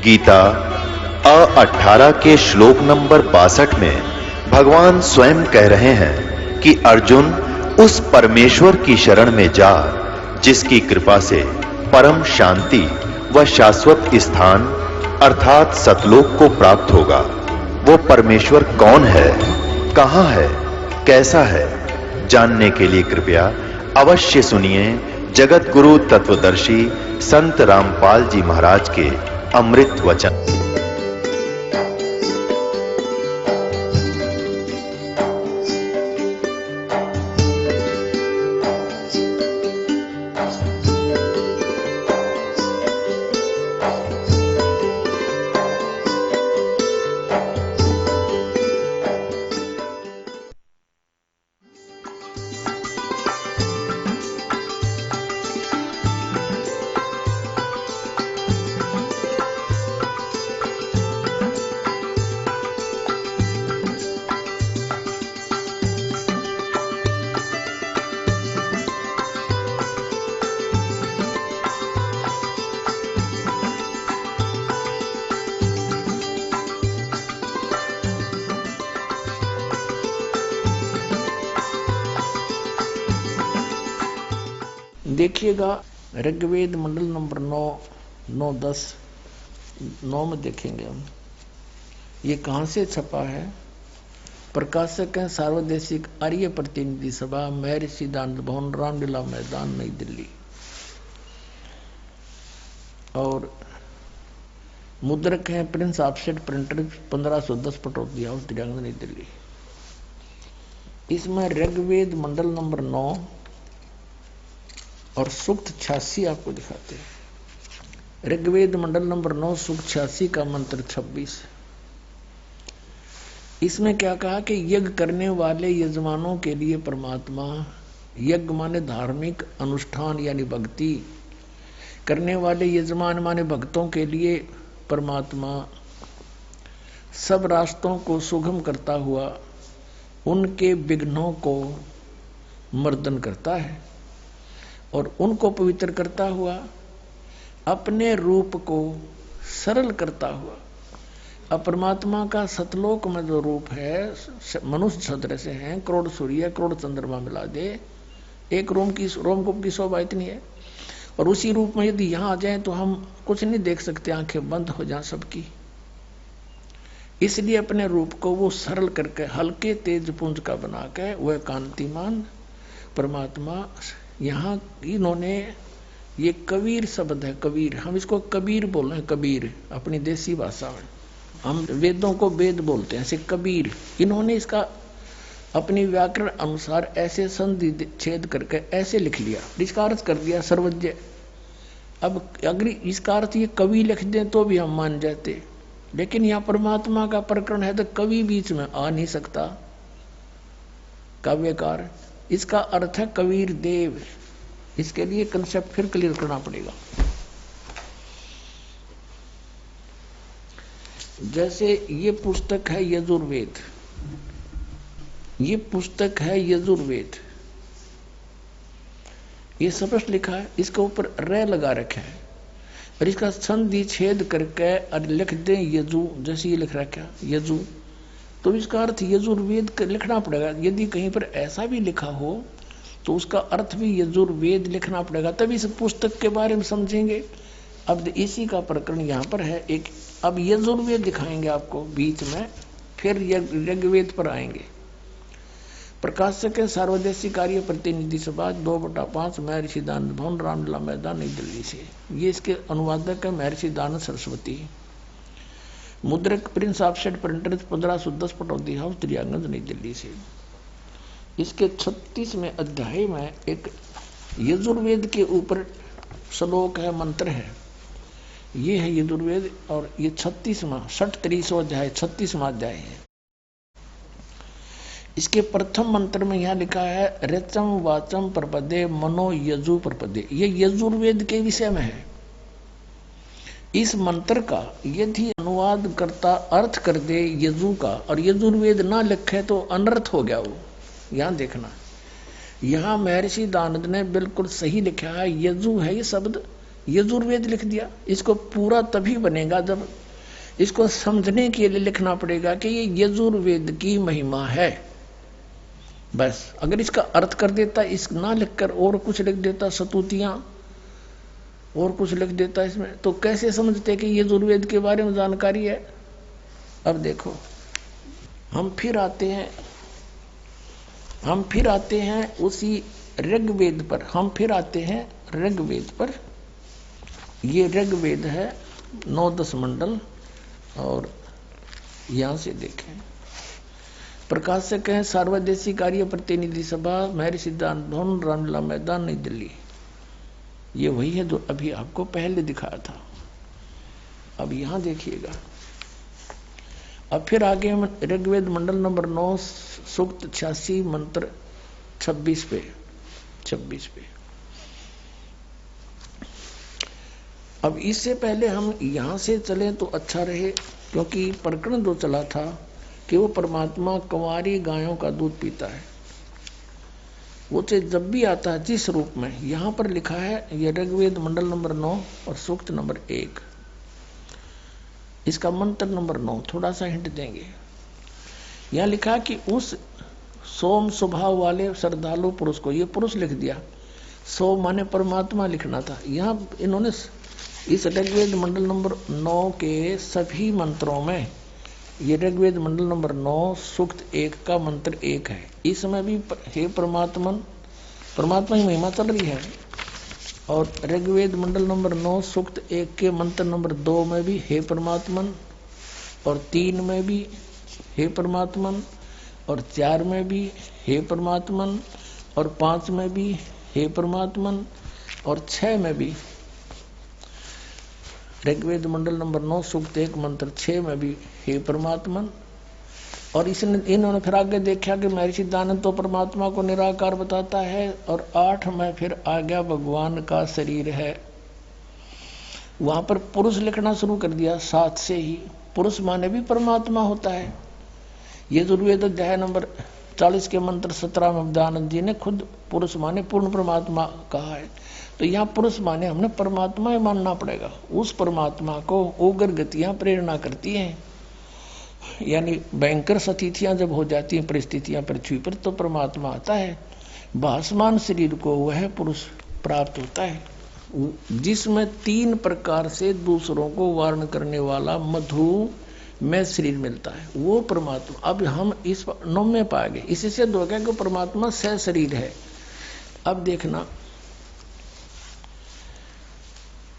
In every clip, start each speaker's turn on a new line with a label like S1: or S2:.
S1: गीता 18 के श्लोक नंबर 62 में भगवान स्वयं कह रहे हैं कि अर्जुन उस परमेश्वर की शरण में जा जिसकी कृपा से परम शांति व शाश्वत स्थान अर्थात सतलोक को प्राप्त होगा। वो परमेश्वर कौन है, कहां है, कैसा है, जानने के लिए कृपया अवश्य सुनिए जगत गुरु तत्वदर्शी संत रामपाल जी महाराज के अमृत वचन।
S2: देखिएगा ऋग्वेद मंडल नंबर 9, 10, 9 में देखेंगे हम। ये कहाँ से छपा है? प्रकाशक है सार्वदेशिक आर्य प्रतिनिधि सभा, महर्षि दानंद भवन, रामलीला मैदान, नई दिल्ली। और मुद्रक है Prince offset printer, 1510 Pataudi house, Delhi, नई दिल्ली। इसमें ऋग्वेद मंडल नंबर 9 और सूक्त 86 आपको दिखाते हैं। ऋग्वेद मंडल नंबर 9 सूक्त 86 का मंत्र 26। इसमें क्या कहा कि यज्ञ करने वाले यजमानों के लिए परमात्मा, यज्ञ माने धार्मिक अनुष्ठान यानी भक्ति करने वाले यजमान माने भक्तों के लिए परमात्मा सब रास्तों को सुगम करता हुआ उनके विघ्नों को मर्दन करता है और उनको पवित्र करता हुआ अपने रूप को सरल करता हुआ। अब परमात्मा का सतलोक में जो रूप है मनुष्य सदृश हैं, करोड़ सूर्य करोड़ चंद्रमा मिला दे, एक रोमकूप की शोभा इतनी है। और उसी रूप में यदि यहाँ आ जाए तो हम कुछ नहीं देख सकते, आंखें बंद हो जाएं सबकी। इसलिए अपने रूप को वो सरल करके हल्के तेज पुंज का बना के वह कांतिमान परमात्मा यहाँ इन्होंने ये कबीर शब्द है, कबीर, हम इसको कबीर बोल रहे हैं, कबीर अपनी देसी भाषा में। हम वेदों को वेद बोलते हैं, ऐसे कबीर इन्होंने इसका अपनी व्याकरण अनुसार ऐसे संधि छेद करके ऐसे लिख लिया, इसका अर्थ कर दिया सर्वज्ञ। अब अगर इसका अर्थ ये कवि लिख दें तो भी हम मान जाते, लेकिन यहाँ परमात्मा का प्रकरण है तो कवि बीच में आ नहीं सकता, काव्यकार। इसका अर्थ है कबीर देव। इसके लिए कंसेप्ट फिर क्लियर करना पड़ेगा। जैसे ये पुस्तक है यजुर्वेद, ये पुस्तक है यजुर्वेद, ये स्पष्ट लिखा है, इसके ऊपर रे लगा रखा है और इसका संधि छेद करके और लिख दें यजु, जैसे ये लिख रखा है यजु, तो इसका अर्थ यजुर्वेद लिखना पड़ेगा। यदि कहीं पर ऐसा भी लिखा हो तो उसका अर्थ भी यजुर्वेद लिखना पड़ेगा, तभी इस पुस्तक के बारे में समझेंगे। अब इसी का प्रकरण यहाँ पर है एक। अब यजुर्वेद दिखाएंगे आपको बीच में, फिर ऋग्वेद पर आएंगे। प्रकाशक है सार्वदेशिक कार्य प्रतिनिधि सभा, 2/5, महर्षि दानंद भवन, रामलीला मैदान, नई दिल्ली से। ये इसके अनुवादक है महर्षि दानंद सरस्वती। मुद्रक Prince offset printer, 1510 Pataudi house, Delhi, नई दिल्ली से। इसके 36वें अध्याय में एक यजुर्वेद के ऊपर श्लोक है, मंत्र है। ये है यजुर्वेद और ये 36वां 33वां अध्याय 36वां अध्याय है। इसके प्रथम मंत्र में यहाँ लिखा है ऋचम वाचम प्रपदे मनो यजु प्रपदे। ये यजुर्वेद के विषय में है। इस मंत्र का यदि अनुवाद करता अर्थ कर दे यजु का और यजुर्वेद ना लिखे तो अनर्थ हो गया वो। यहां देखना, यहां महर्षि दानंद ने बिल्कुल सही लिखा है, यजु है ये शब्द, यजुर्वेद लिख दिया। इसको पूरा तभी बनेगा जब इसको समझने के लिए लिखना पड़ेगा कि ये यजुर्वेद की महिमा है। बस अगर इसका अर्थ कर देता, इस ना लिखकर और कुछ लिख देता, सतुतियां और कुछ लिख देता इसमें, तो कैसे समझते कि यजुर्वेद के बारे में जानकारी है। अब देखो हम फिर आते हैं उसी ऋग्वेद पर। हम फिर आते हैं ऋग्वेद पर। ये ऋग्वेद है 9-10 मंडल। और यहां से देखें, प्रकाशक है सार्वदेशी कार्य प्रतिनिधि सभा, महर्षि सिद्धांत भवन, रामलीला मैदान, नई दिल्ली। ये वही है जो अभी आपको पहले दिखाया था। अब यहां देखिएगा, अब फिर आगे ऋग्वेद मंडल नंबर 9 सूक्त 86 मंत्र 26 पे। अब इससे पहले हम यहां से चले तो अच्छा रहे, क्योंकि प्रकरण जो चला था कि वो परमात्मा कुंवारी गायों का दूध पीता है। वो जब भी आता है जिस रूप में, यहां पर लिखा है ये ऋग्वेद मंडल नंबर 9 और सूक्त नंबर 1, इसका मंत्र नंबर 9। थोड़ा सा हिंट देंगे। यहां लिखा कि उस सोम स्वभाव वाले श्रद्धालु पुरुष को, ये पुरुष लिख दिया, सोम माने परमात्मा लिखना था। यहां इन्होंने इस ऋग्वेद मंडल नंबर 9 के सभी मंत्रों में, ये ऋग्वेद मंडल नंबर 9 सूक्त 1 का मंत्र 1 है। इसमें भी हे परमात्मा की महिमा चल रही है। और ऋग्वेद मंडल नंबर 9 सूक्त 1 के मंत्र नंबर 2 में भी हे परमात्मन, और 3 में भी हे परमात्मन, और 4 में भी हे परमात्मन, और 5 में भी हे परमात्मन, और 6 में भी। ऋग्वेद मंडल नंबर 9 सूक्त 1 मंत्र 6 में भी हे परमात्मन। और इन्होंने फिर आगे देखा कि महर्षि दानंद तो परमात्मा को निराकार बताता है। और 8 में फिर आ गया भगवान का शरीर है। वहां पर पुरुष लिखना शुरू कर दिया 7 से ही। पुरुष माने भी परमात्मा होता है। यजुर्वेद अध्याय नंबर 40 के मंत्र 17 में दानंद जी ने खुद पुरुष माने पूर्ण परमात्मा कहा है। तो यहाँ पुरुष माने हमने परमात्मा ही मानना पड़ेगा। उस परमात्मा को उग्र गतियां प्रेरणा करती हैं, यानी भयंकर स्थितियां जब हो जाती हैं परिस्थितियां पृथ्वी पर, तो परमात्मा आता है। भासमान शरीर को वह पुरुष प्राप्त होता है जिसमें 3 प्रकार से दूसरों को वारण करने वाला मधु में शरीर मिलता है, वो परमात्मा। अब हम इस 9 में पा गए। इसी से दो कि परमात्मा सह शरीर है। अब देखना,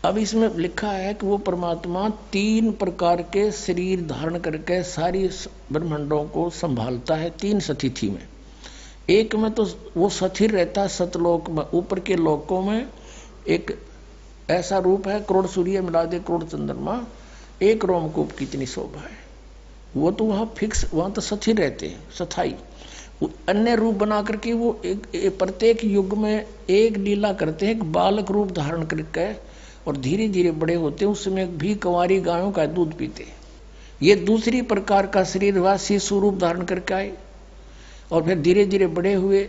S2: अब इसमें लिखा है कि वो परमात्मा 3 प्रकार के शरीर धारण करके सारी ब्रह्मांडों को संभालता है 3 स्थिति में। एक में तो वो स्थिर रहता है सतलोक में, ऊपर के लोकों में एक ऐसा रूप है, करोड़ सूर्य मिला दे करोड़ चंद्रमा, एक रोमकूप की इतनी शोभा है। वो तो वहां फिक्स, वहां तो स्थिर रहते हैं, स्थायी। अन्य रूप बना करके वो एक प्रत्येक युग में एक लीला करते हैं, एक बालक रूप धारण करके, और धीरे धीरे बड़े होते हैं। उसमें भी कुंवारी गायों का दूध पीते। ये दूसरी प्रकार का शरीर हुआ, शिशु रूप धारण करके आए, और फिर धीरे धीरे बड़े हुए।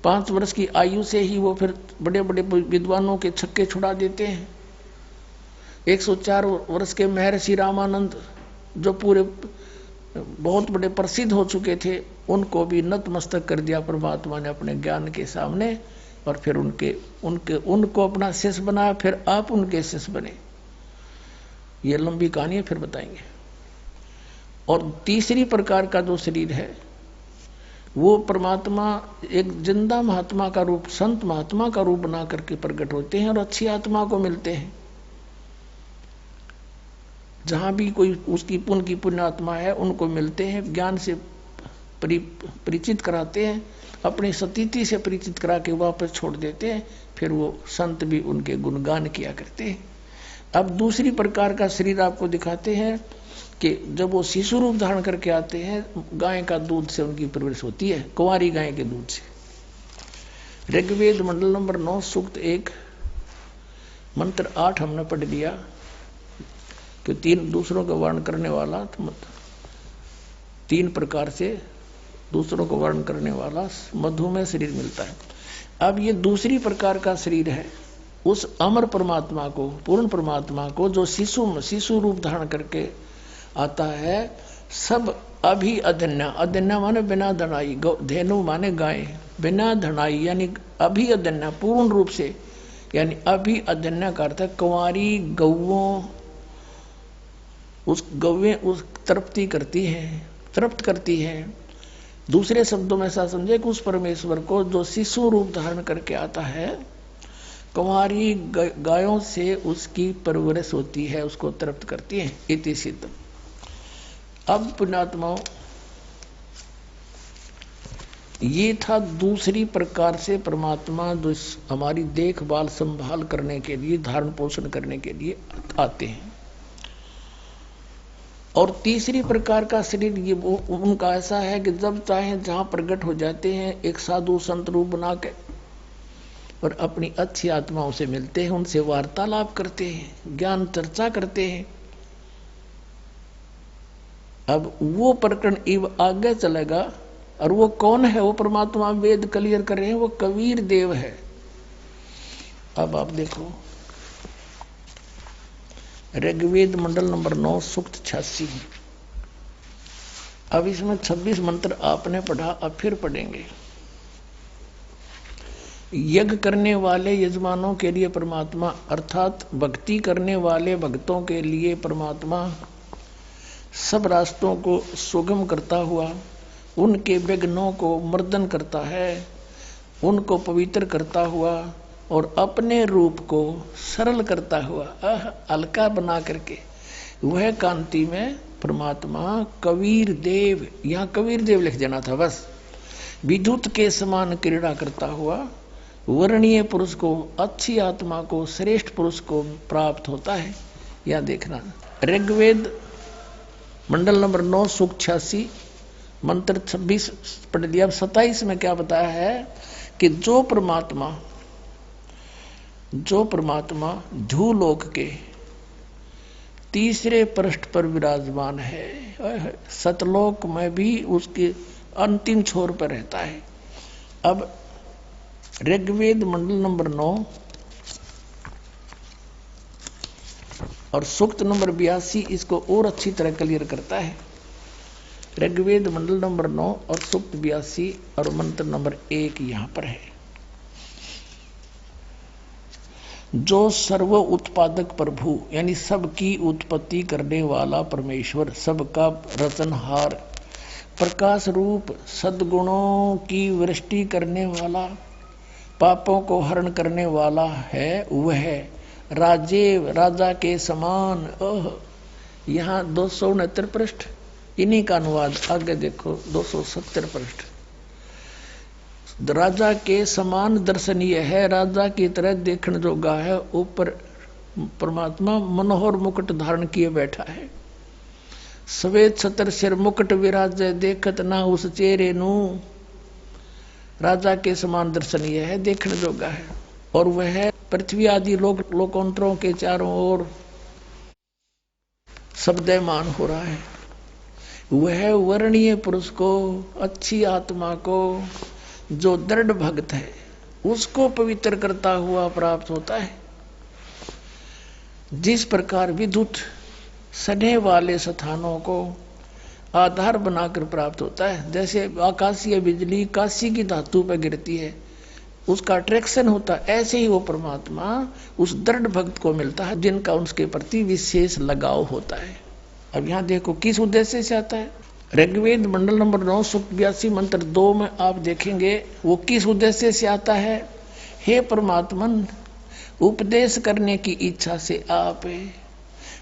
S2: 5 वर्ष की आयु से ही वो फिर बड़े बड़े विद्वानों के छक्के छुड़ा देते हैं। 104 वर्ष के महर्षि रामानंद जो पूरे बहुत बड़े प्रसिद्ध हो चुके थे, उनको भी नतमस्तक कर दिया परमात्मा ने अपने ज्ञान के सामने। और फिर उनको अपना शिष्य बनाया, फिर आप उनके शिष्य बने। ये लंबी कहानी है, फिर बताएंगे। और तीसरी प्रकार का जो शरीर है, वो परमात्मा एक जिंदा महात्मा का रूप, संत महात्मा का रूप बना करके प्रकट होते हैं और अच्छी आत्मा को मिलते हैं। जहां भी कोई उसकी पुण्य आत्मा है, उनको मिलते हैं, ज्ञान से परिचित कराते हैं, अपनी स्थिति से परिचित करा के वापस छोड़ देते हैं। फिर वो संत भी उनके गुणगान किया करते हैं। अब दूसरी प्रकार का शरीर आपको दिखाते हैं कि जब वो शिशु रूप धारण करके आते हैं, गाय का दूध से उनकी परवरिश होती है, कुंवारी गाय के दूध से। ऋग्वेद मंडल नंबर 9 सूक्त 1 मंत्र 8 हमने पढ़ लिया कि 3 दूसरों का वर्ण करने वाला, 3 प्रकार से दूसरों को वर्ण करने वाला मधु में शरीर मिलता है। अब ये दूसरी प्रकार का शरीर है, उस अमर परमात्मा को, पूर्ण परमात्मा को, जो शिशु रूप धारण करके आता है, सब अभी अधन्या, अधन्या माने बिना धनाई, धेनु माने गाय, बिना धनाई यानी अभी अधन्या, पूर्ण रूप से, यानी अभी अधन्या का अर्थ है कुंवारी गौओं, उस गौवें उस तृप्ति करती है, तृप्त करती है। दूसरे शब्दों में ऐसा समझे कि उस परमेश्वर को जो शिशु रूप धारण करके आता है, कुंवारी गायों से उसकी परवरिश होती है, उसको तृप्त करती है, इति सिद्ध। अब पुण्यात्माओं, ये था दूसरी प्रकार से परमात्मा जो हमारी देखभाल संभाल करने के लिए, धारण पोषण करने के लिए आते हैं। और तीसरी प्रकार का शरीर ये उनका ऐसा है कि जब चाहे जहां प्रकट हो जाते हैं, एक साधु संत रूप बना के, और अपनी अच्छी आत्माओं से मिलते हैं, उनसे वार्तालाप करते हैं, ज्ञान चर्चा करते हैं। अब वो प्रकरण इव आगे चलेगा, और वो कौन है? वो परमात्मा वेद क्लियर कर रहे हैं, वो कबीर देव है। अब आप देखो, ऋग्वेद मंडल नंबर 9 सूक्त 86। अब इसमें 26 मंत्र आपने पढ़ा, अब फिर पढ़ेंगे। यज्ञ करने वाले यजमानों के लिए परमात्मा, अर्थात भक्ति करने वाले भक्तों के लिए परमात्मा सब रास्तों को सुगम करता हुआ उनके विघ्नों को मर्दन करता है, उनको पवित्र करता हुआ और अपने रूप को सरल करता हुआ, हल्का बना करके, वह कांति में परमात्मा कबीर देव, यहाँ कबीर देव लिख देना था बस, विद्युत के समान क्रीड़ा करता हुआ वर्णीय पुरुष को, अच्छी आत्मा को, श्रेष्ठ पुरुष को प्राप्त होता है। यह देखना, ऋग्वेद मंडल नंबर 9 सूक्त 86 मंत्र 26 पढ़ लिया। अब 27 में क्या बताया है कि जो परमात्मा ध्रुलोक के तीसरे पृष्ठ पर विराजमान है, सतलोक में भी उसके अंतिम छोर पर रहता है। अब ऋग्वेद मंडल नंबर 9 और सूक्त नंबर 82 इसको और अच्छी तरह क्लियर करता है। ऋग्वेद मंडल नंबर 9 और सूक्त 82 और मंत्र नंबर 1 यहां पर है। जो सर्व उत्पादक प्रभु, यानी सबकी उत्पत्ति करने वाला परमेश्वर, सबका रचनहार, प्रकाश रूप, सद्गुणों की वृष्टि करने वाला, पापों को हरण करने वाला है, वह राजेव, राजा के समान। यहाँ 269 पृष्ठ, इन्हीं का अनुवाद आगे देखो 270 पृष्ठ। राजा के समान दर्शनीय है, राजा की तरह देखने जोगा है। ऊपर परमात्मा मनोहर मुकुट धारण किए बैठा है, सवेद छतर सिर मुकुट विराजे, देखत ना उस चेहरे नू। राजा के समान दर्शनीय है, देखने जोगा है, और वह पृथ्वी आदि लोकांतरों के चारों ओर शब्दमान हो रहा है। वह वर्णीय पुरुष को, अच्छी आत्मा को, जो दृढ़ भक्त है, उसको पवित्र करता हुआ प्राप्त होता है। जिस प्रकार विद्युत सने वाले स्थानों को आधार बनाकर प्राप्त होता है, जैसे आकाशीय बिजली काशी की धातु पर गिरती है, उसका अट्रैक्शन होता है, ऐसे ही वो परमात्मा उस दृढ़ भक्त को मिलता है जिनका उसके प्रति विशेष लगाव होता है। अब यहाँ देखो किस उद्देश्य से आता है। ऋग्वेद मंडल नंबर 9 सूक्त 82 मंत्र 2 में आप देखेंगे वो किस उद्देश्य से आता है। हे परमात्मन, उपदेश करने की इच्छा से आप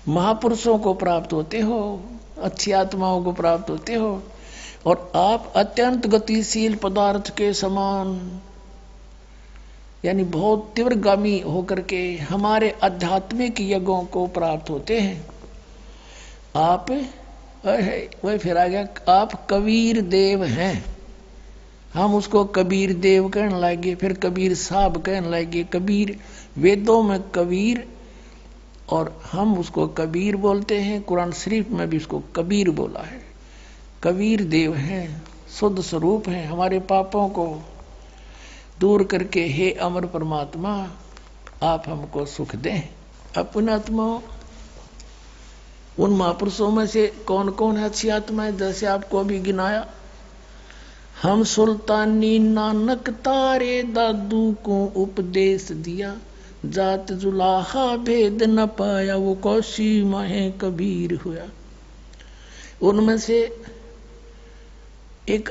S2: महापुरुषों को प्राप्त होते हो, अच्छी आत्माओं को प्राप्त होते हो, और आप अत्यंत गतिशील पदार्थ के समान, यानी बहुत तीव्रगामी होकर के हमारे आध्यात्मिक यज्ञों को प्राप्त होते हैं। आप वह फिर आ गया, आप कबीर देव हैं। हम उसको कबीर देव कहने लगे, फिर कबीर साहब कहने लगे। कबीर वेदों में कबीर, और हम उसको कबीर बोलते हैं, कुरान शरीफ में भी उसको कबीर बोला है। कबीर देव हैं, शुद्ध स्वरूप हैं, हमारे पापों को दूर करके हे अमर परमात्मा आप हमको सुख दें। अपने आत्माओं, उन महापुरुषों में से कौन कौन है अच्छी आत्माएं? जैसे आपको अभी गिनाया, हम सुल्तानी नानक तारे दादू को उपदेश दिया, जात जुलाहा भेद न पाया, वो कौशी माहे कबीर हुआ। उनमें से एक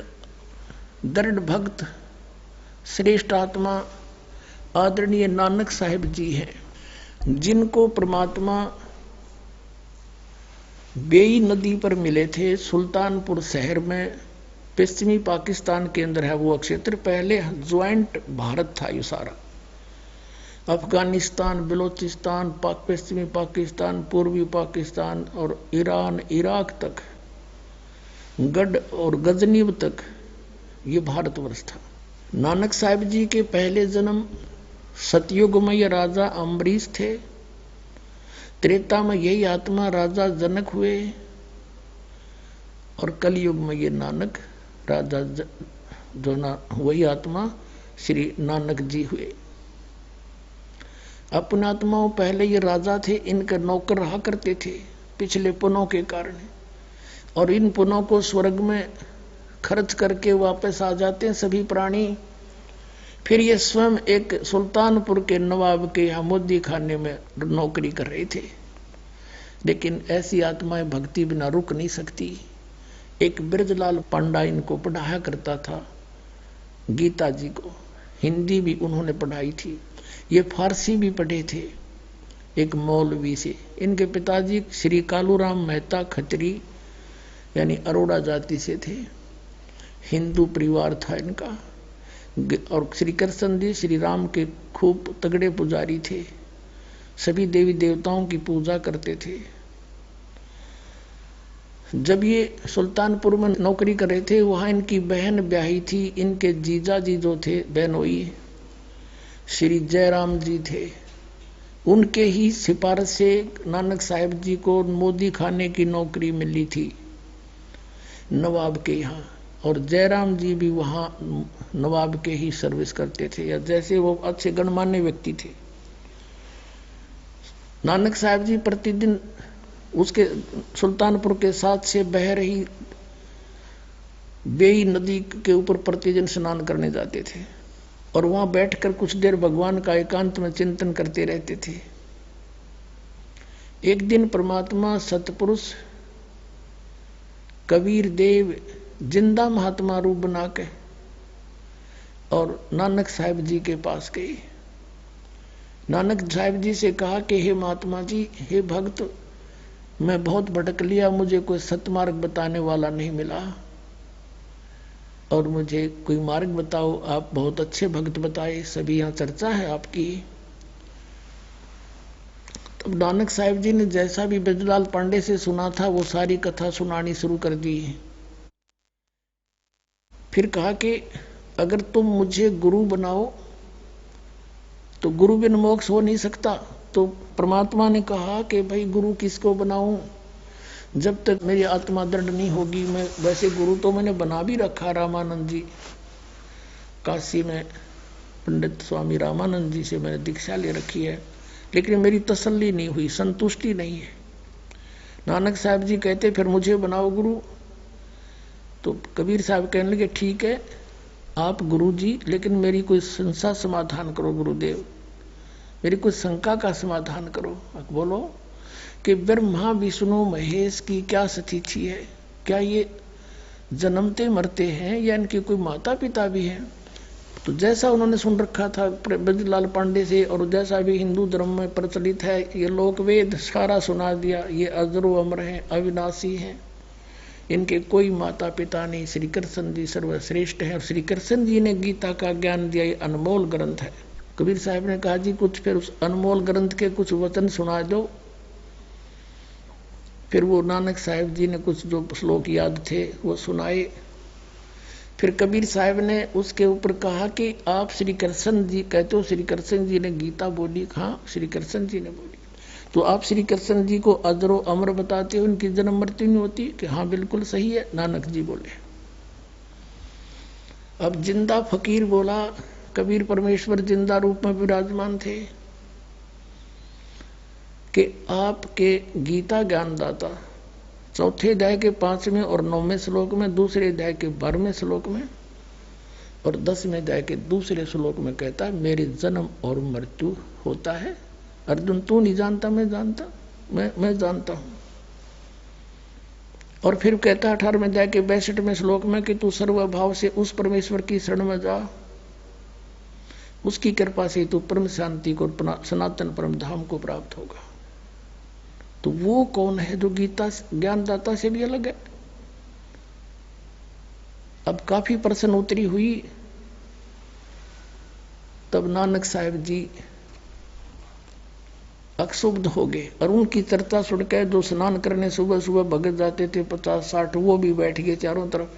S2: दृढ़ भक्त श्रेष्ठ आत्मा आदरणीय नानक साहिब जी हैं, जिनको परमात्मा बेई नदी पर मिले थे, सुल्तानपुर शहर में, पश्चिमी पाकिस्तान के अंदर है वो क्षेत्र। पहले ज्वाइंट भारत था ये सारा, अफगानिस्तान, बलोचिस्तान, पश्चिमी पाकिस्तान, पूर्वी पाकिस्तान और ईरान, इराक तक, गढ़ और गजनीब तक ये भारतवर्ष था। नानक साहिब जी के पहले जन्म सतयुग में ये राजा अम्बरीश थे, त्रेता में यही आत्मा राजा जनक हुए, और कलयुग में ये नानक राजा जो वही आत्मा श्री नानक जी हुए। अपने आत्माओं पहले ये राजा थे, इनके नौकर रहा करते थे पिछले पुनों के कारण, और इन पुनों को स्वर्ग में खर्च करके वापस आ जाते हैं सभी प्राणी। फिर ये स्वयं एक सुल्तानपुर के नवाब के यहाँ मोदी खाने में नौकरी कर रहे थे। लेकिन ऐसी आत्माएं भक्ति बिना रुक नहीं सकती। एक ब्रजलाल पांडा इनको पढ़ाया करता था, गीता जी को हिंदी भी उन्होंने पढ़ाई थी, ये फारसी भी पढ़े थे एक मौलवी से। इनके पिताजी श्री कालूराम मेहता खत्री यानी अरोड़ा जाति से थे, हिंदू परिवार था इनका। और श्री कृष्ण जी श्री राम के खूब तगड़े पुजारी थे, सभी देवी देवताओं की पूजा करते थे। जब ये सुल्तानपुर में नौकरी कर रहे थे, वहां इनकी बहन ब्याही थी। इनके जीजा जी जो थे बहनोई श्री जयराम जी थे, उनके ही सिफारिश से नानक साहिब जी को मोदी खाने की नौकरी मिली थी नवाब के यहाँ, और जयराम जी भी वहाँ नवाब के ही सर्विस करते थे, या जैसे वो अच्छे गणमान्य व्यक्ति थे। नानक साहिब जी प्रतिदिन उसके सुल्तानपुर के साथ से बह रही बेई नदी के ऊपर प्रतिदिन स्नान करने जाते थे, और वहां बैठकर कुछ देर भगवान का एकांत में चिंतन करते रहते थे। एक दिन परमात्मा सतपुरुष कबीर देव जिंदा महात्मा रूप बना के और नानक साहिब जी के पास गए। नानक साहिब जी से कहा कि हे महात्मा जी, हे भक्त, मैं बहुत भटक लिया, मुझे कोई सतमार्ग बताने वाला नहीं मिला, और मुझे कोई मार्ग बताओ। आप बहुत अच्छे भक्त बताए, सभी यहाँ चर्चा है आपकी। तब नानक साहिब जी ने जैसा भी ब्रजलाल पांडे से सुना था वो सारी कथा सुनानी शुरू कर दी। फिर कहा कि अगर तुम मुझे गुरु बनाओ तो गुरु बिन मोक्ष हो नहीं सकता। तो परमात्मा ने कहा कि भाई गुरु किसको बनाऊं, जब तक मेरी आत्मा दृढ़ नहीं होगी। मैं वैसे गुरु तो मैंने बना भी रखा, रामानंद जी, काशी में पंडित स्वामी रामानंद जी से मैंने दीक्षा ले रखी है, लेकिन मेरी तसल्ली नहीं हुई, संतुष्टि नहीं है। नानक साहब जी कहते फिर मुझे बनाओ गुरु। तो कबीर साहब कहने लगे ठीक है आप गुरु जी, लेकिन मेरी कोई शंका समाधान करो गुरुदेव, मेरी कोई शंका का समाधान करो। बोलो कि ब्रह्मा विष्णु महेश की क्या स्थिति है, क्या ये जन्मते मरते हैं या इनके कोई माता पिता भी हैं? तो जैसा उन्होंने सुन रखा था ब्रजलाल पांडे से, और जैसा भी हिंदू धर्म में प्रचलित है, ये लोक वेद सारा सुना दिया। ये अजरो अमर हैं, अविनाशी हैं, इनके कोई माता पिता नहीं, श्री कृष्ण जी सर्वश्रेष्ठ हैं, और श्री कृष्ण जी ने गीता का ज्ञान दिया, ये अनमोल ग्रंथ है। कबीर साहब ने कहा जी कुछ फिर उस अनमोल ग्रंथ के कुछ वचन सुना दो। फिर वो नानक साहिब जी ने कुछ जो श्लोक याद थे वो सुनाए। फिर कबीर साहब ने उसके ऊपर कहा कि आप श्री कृष्ण जी कहते हो, श्री कृष्ण जी ने गीता बोली। हाँ श्री कृष्ण जी ने बोली। तो आप श्री कृष्ण जी को अजरो अमर बताते हो, उनकी जन्म मृत्यु नहीं होती? कि हाँ बिल्कुल सही है, नानक जी बोले। अब जिंदा फकीर बोला, कबीर परमेश्वर जिंदा रूप में विराजमान थे, कि आपके गीता ज्ञानदाता चौथे अध्याय के 5वें और 9वें श्लोक में, दूसरे अध्याय के 12वें श्लोक में और 10वें अध्याय के दूसरे श्लोक में कहता है मेरे जन्म और मृत्यु होता है। अर्जुन तू नहीं जानता, मैं जानता, मैं जानता हूं। और फिर कहता है 18वें अध्याय के 62वें श्लोक में कि तू सर्वभाव से उस परमेश्वर की शरण में जा, उसकी कृपा से तू परम शांति को, सनातन परम धाम को प्राप्त होगा। तो वो कौन है जो गीता ज्ञानदाता से भी अलग है? अब काफी प्रश्न उत्तरी हुई, तब नानक साहब जी अक्षुब्ध हो गए और उनकी चर्चा सुनकर जो स्नान करने सुबह सुबह भगत जाते थे 50-60 वो भी बैठ गए चारों तरफ।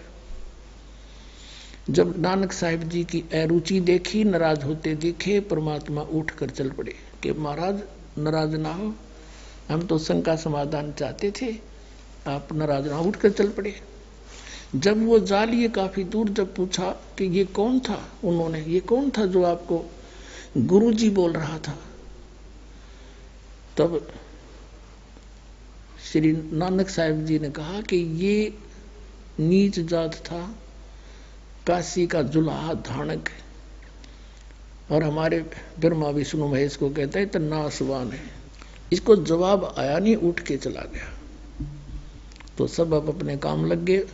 S2: जब नानक साहब जी की अरुचि देखी, नाराज होते देखे, परमात्मा उठकर चल पड़े कि महाराज नाराज ना हो, हम तो शंका समाधान चाहते थे, आप नाराज ना। उठकर चल पड़े। जब वो जा लिए काफी दूर, जब पूछा कि ये कौन था, उन्होंने ये कौन था जो आपको गुरुजी बोल रहा था, तब श्री नानक साहब जी ने कहा कि ये नीच जात था, काशी का जुलाहा धानक, और हमारे ब्रह्मा विष्णु महेश को कहते हैं तो नासवान है। इसको जवाब आया नहीं, उठ के चला गया। तो सब अब अपने काम लग गए।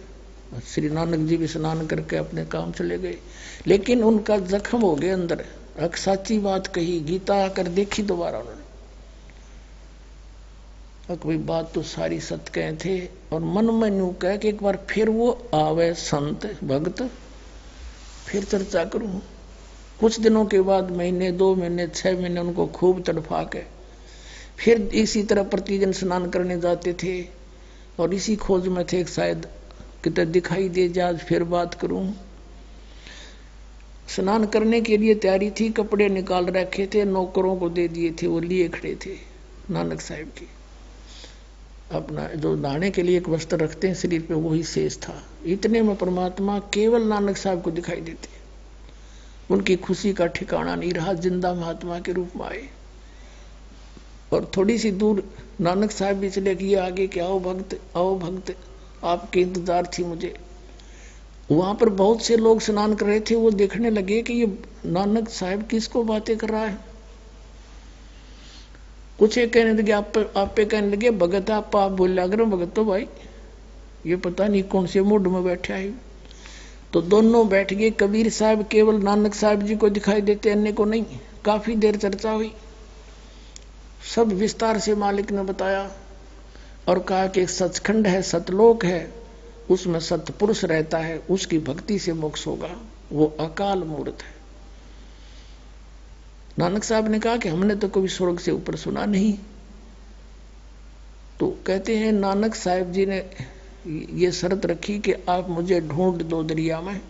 S2: श्री नानक जी भी स्नान करके अपने काम चले गए, लेकिन उनका जख्म हो गया अंदर। एक सच्ची बात कही, गीता आकर देखी दोबारा उन्होंने, कोई बात तो सारी सत्य कहे थे, और मन में यूं कह कि एक बार फिर वो आवे संत भक्त, फिर चर्चा करूं। कुछ दिनों के बाद, महीने 2 महीने 6 महीने उनको खूब तड़फा के फिर इसी तरह प्रतिदिन स्नान करने जाते थे और इसी खोज में थे, शायद कितने दिखाई दे जाए, आज फिर बात करूं। स्नान करने के लिए तैयारी थी, कपड़े निकाल रखे थे, नौकरों को दे दिए थे, वो लिए खड़े थे नानक साहब की। अपना जो नहाने के लिए एक वस्त्र रखते हैं शरीर पे, वही शेष था। इतने में परमात्मा केवल नानक साहब को दिखाई देते। उनकी खुशी का ठिकाना नहीं रहा, जिंदा महात्मा के रूप में आए। और थोड़ी सी दूर नानक साहब भी चले गए आगे कि आओ भक्त, आओ भक्त, आपके इंतजार थी मुझे। वहां पर बहुत से लोग स्नान कर रहे थे, वो देखने लगे कि ये नानक साहब किसको बातें कर रहा है। कुछ एक कहने लगे, आप पे कहने लगे भगत आप बोले, अगर भगत तो भाई ये पता नहीं कौन से मूड में बैठा है। तो दोनों बैठ गए। कबीर साहब केवल नानक साहब जी को दिखाई देते, अन्य को नहीं। काफी देर चर्चा हुई, सब विस्तार से मालिक ने बताया और कहा कि सचखंड है, सतलोक है, उसमें सतपुरुष रहता है, उसकी भक्ति से मोक्ष होगा, वो अकाल मूर्त है। नानक साहब ने कहा कि हमने तो कभी स्वर्ग से ऊपर सुना नहीं। तो कहते हैं नानक साहब जी ने ये शर्त रखी कि आप मुझे ढूंढ दो दरिया में,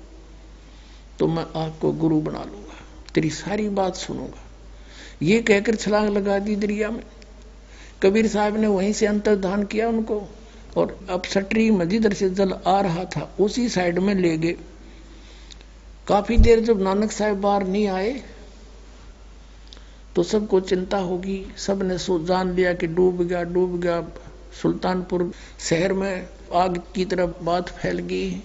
S2: तो मैं आपको गुरु बना लूंगा, तेरी सारी बात सुनूंगा। ये कहकर छलांग लगा दी दरिया में। कबीर साहब ने वहीं से अंतर्धान किया उनको, और अब सटरी में जिधर से जल आ रहा था उसी साइड में ले गए। काफी देर जब नानक साहब बाहर नहीं आए तो सबको चिंता होगी, सबने जान लिया कि डूब गया। सुल्तानपुर शहर में आग की तरफ बात फैल गई।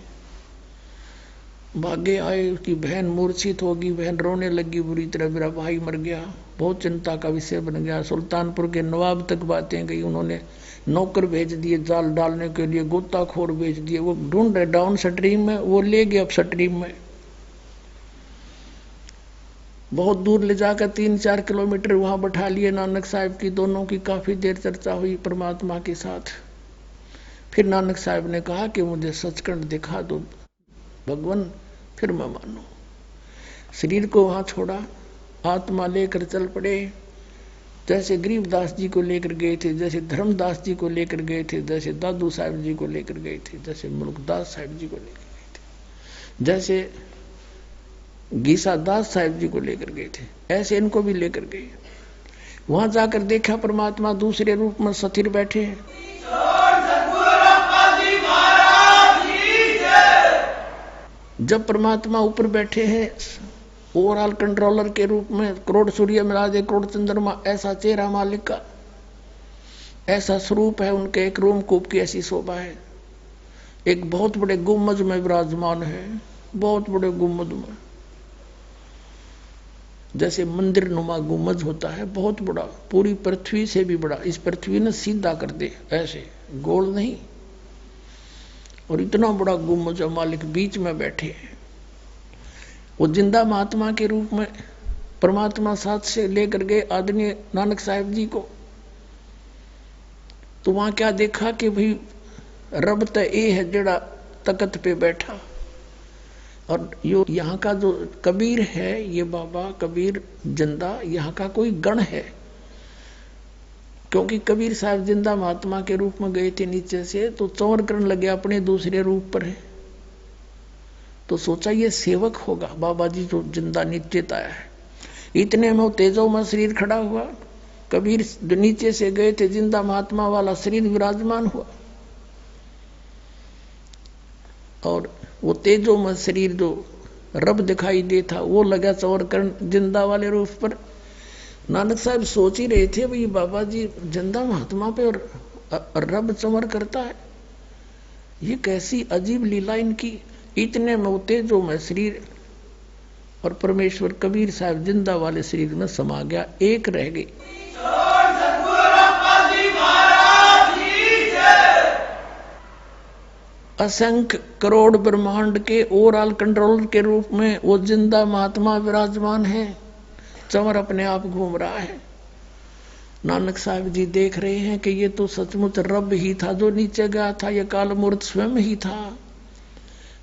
S2: भागे आए, उसकी बहन मूर्छित होगी, बहन रोने लगी बुरी तरह, मेरा भाई मर गया। बहुत चिंता का विषय बन गया। सुल्तानपुर के नवाब तक बातें गई। उन्होंने नौकर भेज दिए जाल डालने के लिए, गोताखोर भेज दिए, वो ढूंढ रहे डाउन स्ट्रीम में, वो ले गए अप स्ट्रीम में। बहुत दूर ले जाकर 3-4 किलोमीटर वहां बैठा लिए नानक साहब की। दोनों की काफी देर चर्चा हुई परमात्मा के साथ। फिर नानक साहब ने कहा कि मुझे सचखंड दिखा दो भगवान, फिर मैं मानू। शरीर को वहां छोड़ा, आत्मा लेकर चल पड़े। जैसे गरीबदास जी को लेकर गए थे, जैसे धर्मदास जी को लेकर गए थे, जैसे दादू साहब जी को लेकर गए थे, जैसे मुल्कदास साहब जी को लेकर गए थे, जैसे गीसा दास साहब जी को लेकर गए थे, ऐसे इनको भी लेकर गए। वहां जाकर देखा परमात्मा दूसरे रूप में स्थिर बैठे हैं। जब परमात्मा ऊपर बैठे हैं ओवरऑल कंट्रोलर के रूप में, करोड़ सूर्य मिला दे करोड़ चंद्रमा, ऐसा चेहरा मालिक का। ऐसा स्वरूप है उनके, एक रोमकूप की ऐसी शोभा है। एक बहुत बड़े गुम्बद में विराजमान है, बहुत बड़े गुम्बद में, जैसे मंदिर नुमा गुम्बद होता है, बहुत बड़ा, पूरी पृथ्वी से भी बड़ा। इस पृथ्वी ने सीधा कर दे, ऐसे गोल नहीं। और इतना बड़ा गुम्बद मालिक बीच में बैठे हैं। वो जिंदा महात्मा के रूप में परमात्मा साथ से लेकर गए आदरणीय नानक साहिब जी को। तो वहां क्या देखा कि भाई रब तो ये है जड़ा तकत पे बैठा। और यो यहाँ का जो कबीर है, ये बाबा कबीर जिंदा यहाँ का कोई गण है, क्योंकि कबीर साहब जिंदा महात्मा के रूप में गए थे नीचे से, तो चौर करने लगे अपने दूसरे रूप पर है। तो सोचा ये सेवक होगा बाबा जी जो जिंदा नीचे आया है। इतने में तेजो में शरीर खड़ा हुआ। कबीर जो नीचे से गए थे, जिंदा महात्मा वाला शरीर विराजमान हुआ। और वो तेजो में शरीर जो रब दिखाई दे था, वो लगा चौर करण जिंदा वाले रूप पर। नानक साहब सोच ही रहे थे भाई बाबा जी जिंदा महात्मा पे और रब चमर करता है, ये कैसी अजीब लीला इनकी। इतने में तेजो में शरीर और परमेश्वर कबीर साहब जिंदा वाले शरीर में समा गया, एक रह गई। असंख्य करोड़ ब्रह्मांड के ओवरऑल कंट्रोलर के रूप में वो जिंदा महात्मा विराजमान है, चंवर अपने आप घूम रहा है। नानक साहब जी देख रहे हैं कि ये तो सचमुच रब ही था जो नीचे गया था, ये काल मूर्त स्वयं ही था।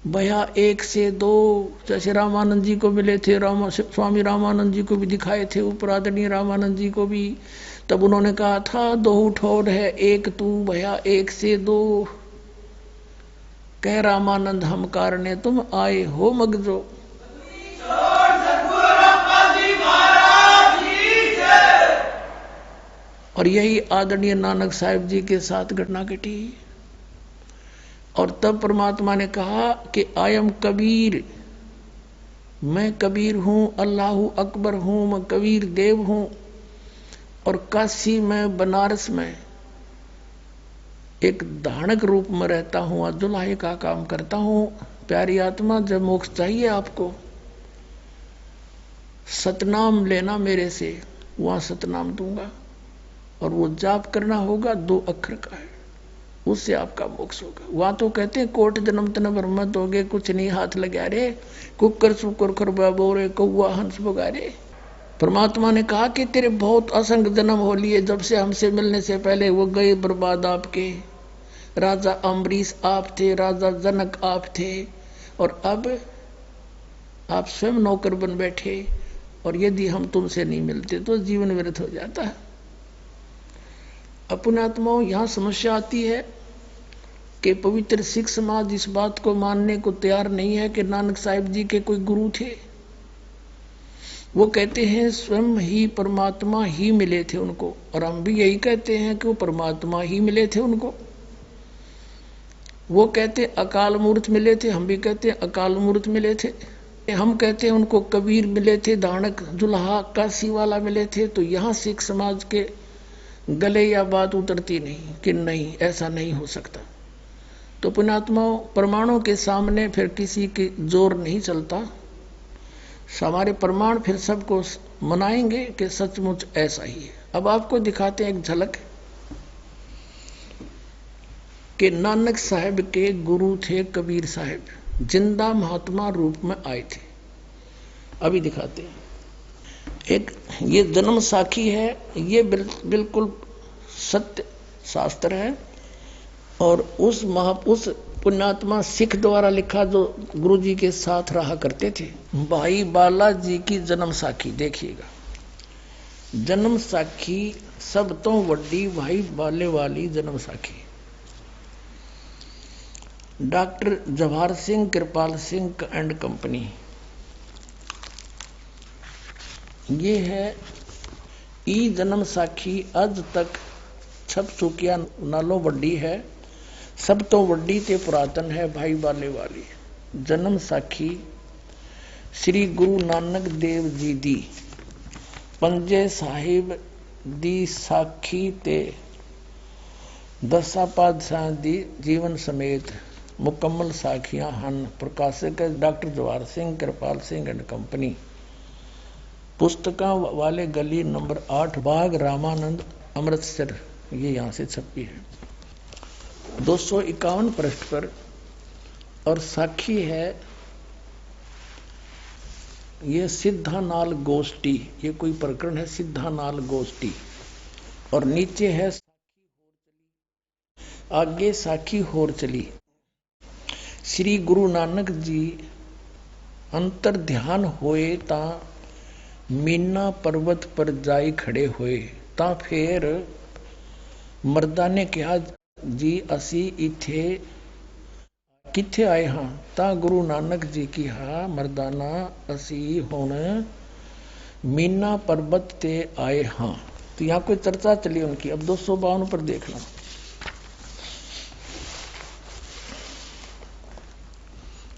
S2: भया एक से दो, जैसे रामानंद जी को मिले थे, स्वामी रामानंद जी को भी दिखाए थे, ऊपर आदरणीय रामानंद जी को भी। तब उन्होंने कहा था दो ठोर है एक तू, भया एक से दो। कह रामानंद हम कारणे तुम आए हो मगजो। और यही आदरणीय नानक साहिब जी के साथ घटना घटी। और तब परमात्मा ने कहा कि आयम कबीर, मैं कबीर हूं, अल्लाह अकबर हूं, मैं कबीर देव हूं। और काशी में, बनारस में एक धानक रूप में रहता हूं, दुल्हे का काम करता हूं। प्यारी आत्मा, जब मोक्ष चाहिए आपको, सतनाम लेना मेरे से, वहां सतनाम दूंगा। और वो जाप करना होगा 2 अक्षर का है, उससे आपका मोक्ष होगा। वहां तो कहते हैं कोट जन्म तन भर मत होगे, कुछ नहीं हाथ लगा रे, कुकर सुकर खरबा बोरे, कौआ हंस बगारे। परमात्मा ने कहा कि तेरे बहुत असंख्य जन्म हो लिए, जब से हमसे मिलने से पहले वो गए बर्बाद आपके। राजा अम्बरीश आप थे, राजा जनक आप थे, और अब आप स्वयं नौकर बन बैठे। और यदि हम तुमसे नहीं मिलते तो जीवन व्यर्थ हो जाता है। अपने आत्माओं, यहां समस्या आती है कि पवित्र सिख समाज इस बात को मानने को तैयार नहीं है कि नानक साहिब जी के कोई गुरु थे। वो कहते हैं स्वयं ही परमात्मा ही मिले थे उनको, और हम भी यही कहते हैं कि वो परमात्मा ही मिले थे उनको। वो कहते अकाल मूर्त मिले थे, हम भी कहते हैं अकाल मूर्त मिले थे। हम कहते हैं उनको कबीर मिले थे, धानक दुल्हा काशी वाला मिले थे। तो यहाँ सिख समाज के गले या बात उतरती नहीं कि नहीं, ऐसा नहीं हो सकता। तो पुण्यात्माओं, प्रमाणों के सामने फिर किसी की जोर नहीं चलता। हमारे प्रमाण फिर सबको मनाएंगे कि सचमुच ऐसा ही है। अब आपको दिखाते हैं एक झलक कि नानक साहब के गुरु थे कबीर साहब, जिंदा महात्मा रूप में आए थे। अभी दिखाते हैं। एक ये जन्म साखी है, ये बिल्कुल सत्य शास्त्र है। और उस पुण्यात्मा सिख द्वारा लिखा जो गुरु जी के साथ रहा करते थे, भाई बाला जी की जन्म साखी देखिएगा। जन्म साखी सब तो वड्डी भाई बाले वाली जन्म साखी। Doctor Jawahar Singh Kripal Singh and company, ये है ई जन्म साखी। अज तक छप चुकिया नालों वड्डी है, सब तो वड्डी ते पुरातन है भाई बाले वाली जन्म साखी। श्री गुरु नानक देव जी दी पंजे साहिब दी साखी ते दसा पातशाह दी जीवन समेत मुकम्मल साखियां हन। प्रकाशक doctor Jawahar Singh Kripal Singh and company. पुस्तकां वाले गली नंबर 8 बाग रामानंद अमृतसर, ये यहाँ से छपी है। 251 पृष्ठ पर। और साखी है ये सिद्धानाल गोष्ठी, ये कोई प्रकरण है सिद्धानाल गोष्ठी। और नीचे है आगे साखी होर चली। श्री गुरु नानक जी अंतर ध्यान होए ता मीना पर्वत पर जाई खड़े होए। ता फिर मर्दा ने कहा जी असी इथे किथे आए हाँ। ता गुरु नानक जी की हा मर्दाना असी हुण मीना पर्वत ते आए हाँ। तो यहाँ कोई चर्चा चली उनकी। अब 252 पर देखना।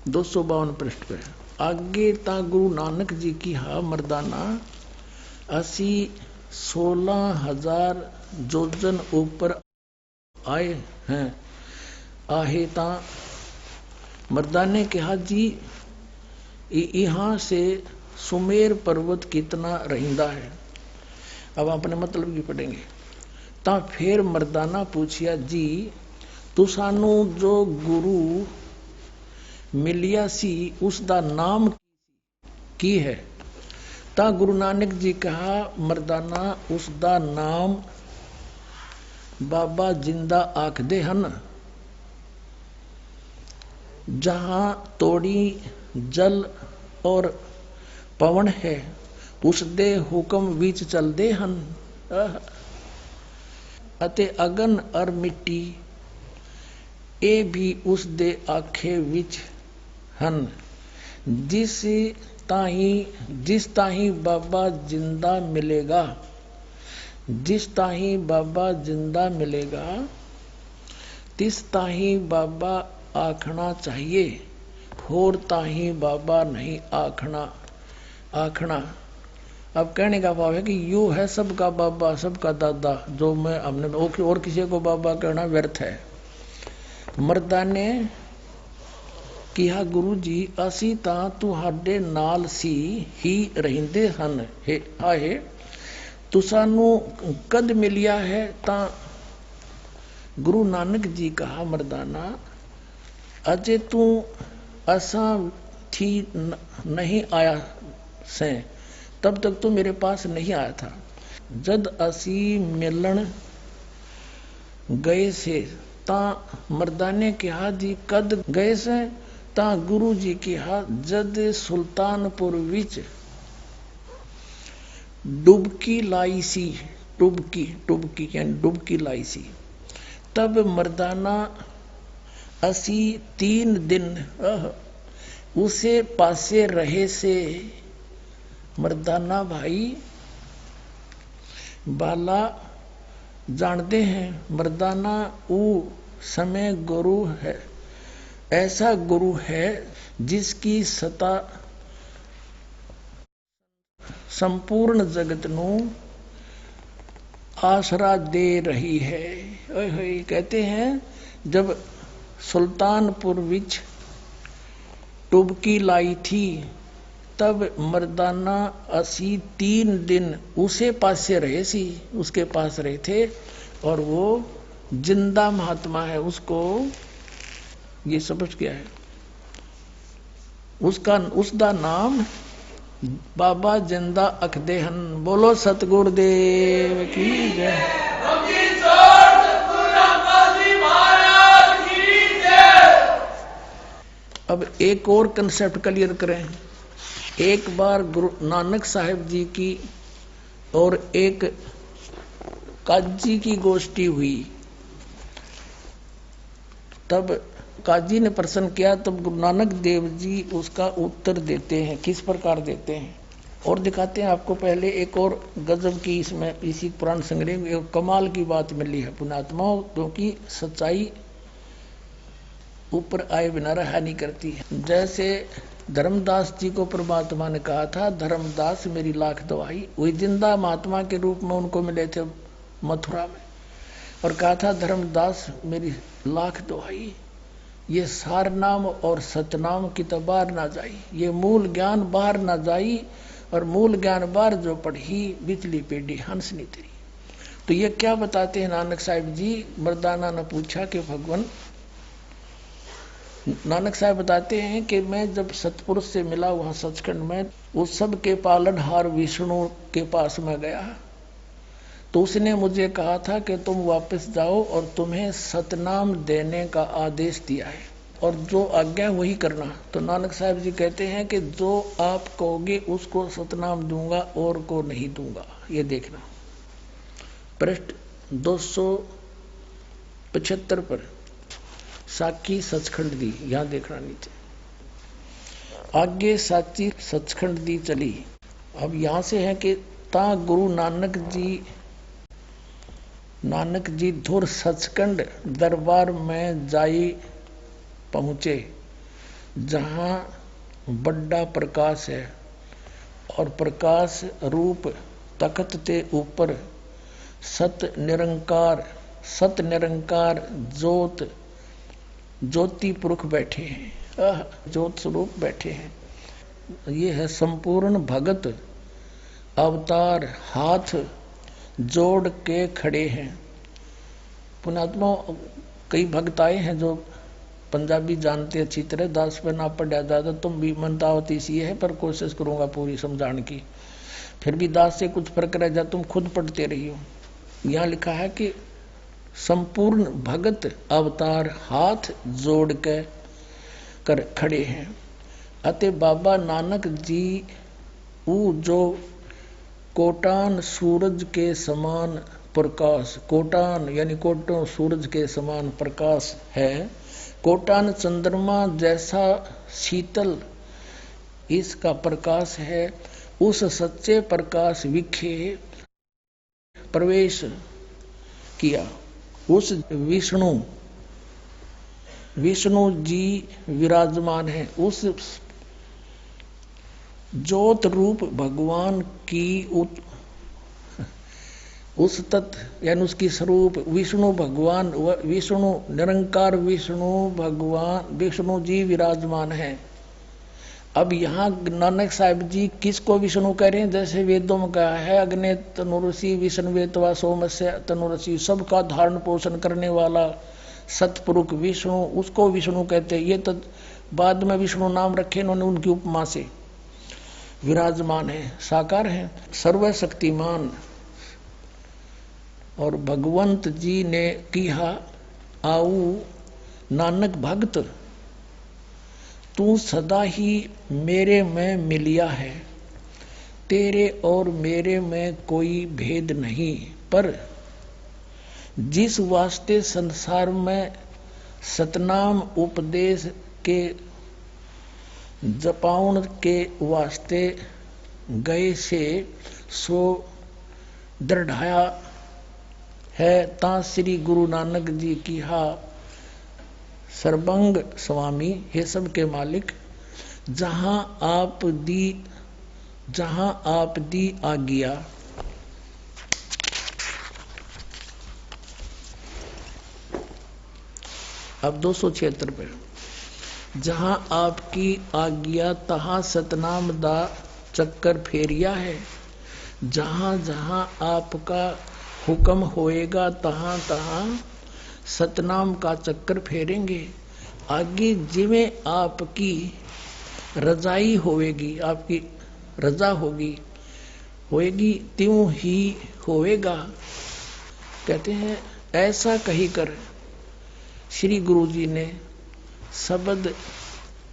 S2: दो 252 पृष्ठ पे आगे ता गुरु नानक जी की हा मर्दाना असी 16,000 जोजन ऊपर आए हैं। आहे ता मर्दा ने कहा जी यहाँ से सुमेर पर्वत कितना रहिंदा है। अब अपने मतलब की पढ़ेंगे। ता फिर मर्दाना पूछिया जी तू सानू जो गुरु मिलिया सी उसका नाम की है। ता गुरु नानक जी कहा मर्दाना उसका नाम बाबा जिंदा आखदे हन। जहां तोड़ी जल और पवन है उसदे हुक्म विच चलदे हन। अते अगन और मिट्टी ए भी उसदे आखे विच हन। जिस ताही बाबा जिंदा मिलेगा, जिस ताही बाबा जिंदा मिलेगा तिस ताही बाबा आखना चाहिए। होर ताही बाबा नहीं आखना। अब कहने का भाव है कि यू है सबका बाबा सबका दादा, जो मैं हमने और किसी को बाबा कहना व्यर्थ है। मर्दा ने किहा गुरु जी असी ता तुहाडे नाल सी ही रहिंदे हन आहे। तू सानू कद मिलिया है। ता गुरु नानक जी कहा मर्दाना अजे तू असा थी नहीं आया से, तब तक तो मेरे पास नहीं आया था। जद असी मिलन गए से ता मर्दा ने कहा जी कद गए से। ता गुरु जी कहा जद सुल्तानपुर विच डुबकी लाई सी। डुबकी यानी डुबकी लाई सी। तब मर्दाना असी 3 दिन उसे पासे रहे से। मर्दाना भाई बाला जानते हैं मर्दाना ऊ समय गुरु है, ऐसा गुरु है जिसकी सत्ता संपूर्ण जगत नू आसरा दे रही है। कहते हैं जब सुल्तानपुर विच टुबकी लाई थी तब मर्दाना असी 3 दिन उसे पासे रहे सी, उसके पास रहे थे। और वो जिंदा महात्मा है, उसको ये समझ गया है। उसका नाम बाबा जिंदा अखदे हन। बोलो सतगुरुदेव की जय। अब एक और कंसेप्ट क्लियर करें। एक बार गुरु नानक साहिब जी की और एक काजी की गोष्ठी हुई। तब काजी ने प्रश्न किया, तब गुरु नानक देव जी उसका उत्तर देते हैं। किस प्रकार देते हैं और दिखाते हैं आपको। पहले एक और गजब की इसमें इसी पुराण संग्रह में एक कमाल की बात मिली है पुण्यात्माओं, क्योंकि सच्चाई ऊपर आए बिना रहा नहीं करती है। जैसे धर्मदास जी को परमात्मा ने कहा था, धर्मदास मेरी लाख दवाई। वही जिंदा महात्मा के रूप में उनको मिले थे मथुरा में। और कहा था धर्मदास मेरी लाख दुहाई, ये सार नाम और सतनाम की तो बाहर ना जाई, ये मूल ज्ञान बाहर ना जाई, और मूल ज्ञान बाहर जो पढ़ी बिचली पेड़ी हंस नहीं तेरी। तो ये क्या बताते हैं नानक साहिब जी? मर्दाना ने पूछा कि भगवान, नानक साहब बताते हैं कि मैं जब सतपुरुष से मिला वहां सचखंड में, उस सब के पालनहार विष्णु के पास में गया, तो उसने मुझे कहा था कि तुम वापस जाओ और तुम्हें सतनाम देने का आदेश दिया है, और जो आज्ञा वही करना। तो नानक साहब जी कहते हैं कि जो आप कहोगे उसको सतनाम दूंगा और को नहीं दूंगा। ये देखना पृष्ठ 275 पर साकी सचखंड दी, यहां देखना नीचे। आगे साची सचखंड दी चली। अब यहां से है कि ता गुरु नानक जी धुर सचखंड दरबार में जाई पहुंचे, जहां बड़ा प्रकाश है, और प्रकाश रूप तख्त ते ऊपर सत निरंकार ज्योति पुरुष बैठे हैं, ज्योत स्वरूप बैठे हैं। ये है संपूर्ण भगत अवतार, हाथ जोड़ के खड़े हैं। पुण्यात्मा कई भक्त आए हैं जो पंजाबी जानते अच्छी तरह, दास पे ना पढ़ा ज्यादा, तुम भी मनतावती सी है, पर कोशिश करूंगा पूरी समझाने की। फिर भी दास से कुछ फर्क रह जा, तुम खुद पढ़ते रहियो। यहाँ लिखा है कि संपूर्ण भगत अवतार हाथ जोड़ के कर खड़े हैं, अते बाबा नानक जी ऊ जो कोटान सूरज के समान प्रकाश, कोटान यानी कोटों सूरज के समान प्रकाश है, कोटान चंद्रमा जैसा शीतल इसका प्रकाश है, उस सच्चे प्रकाश विखे प्रवेश किया। उस विष्णु जी विराजमान है, उस ज्योत रूप भगवान की उस तत्व यानी उसकी स्वरूप विष्णु भगवान, विष्णु निरंकार विष्णु भगवान विष्णु जी विराजमान है। अब यहाँ नानक साहिब जी किसको विष्णु कह रहे हैं? जैसे वेदों में कहा है अग्नि तनुरसी विष्णुवेतवा सोमस्य तनुरसी, सबका धारण पोषण करने वाला सतपुरुष विष्णु, उसको विष्णु कहते हैं। ये तो बाद में विष्णु नाम रखे इन्होंने उनकी उपमा से। विराजमान है, साकार है, सर्वशक्तिमान। और भगवंत जी ने कहा आऊ नानक भक्त, तू सदा ही मेरे में मिलिया है, तेरे और मेरे में कोई भेद नहीं, पर जिस वास्ते संसार में सतनाम उपदेश के जपाउन के वास्ते गए से सो दृढ़ाया है, ता श्री गुरु नानक जी की हा सर्वंग स्वामी, हे सब के मालिक, जहां आप दी आज्ञा। अब 276 पे, जहां आपकी आज्ञा तहां सतनाम दा चक्कर फेरिया है, जहां जहां आपका हुक्म होएगा तहां तहां सतनाम का चक्कर फेरेंगे। आगे जिवें आपकी रजाई होएगी, आपकी रजा होएगी त्यों ही होएगा। कहते हैं ऐसा कही कर श्री गुरु जी ने शब्द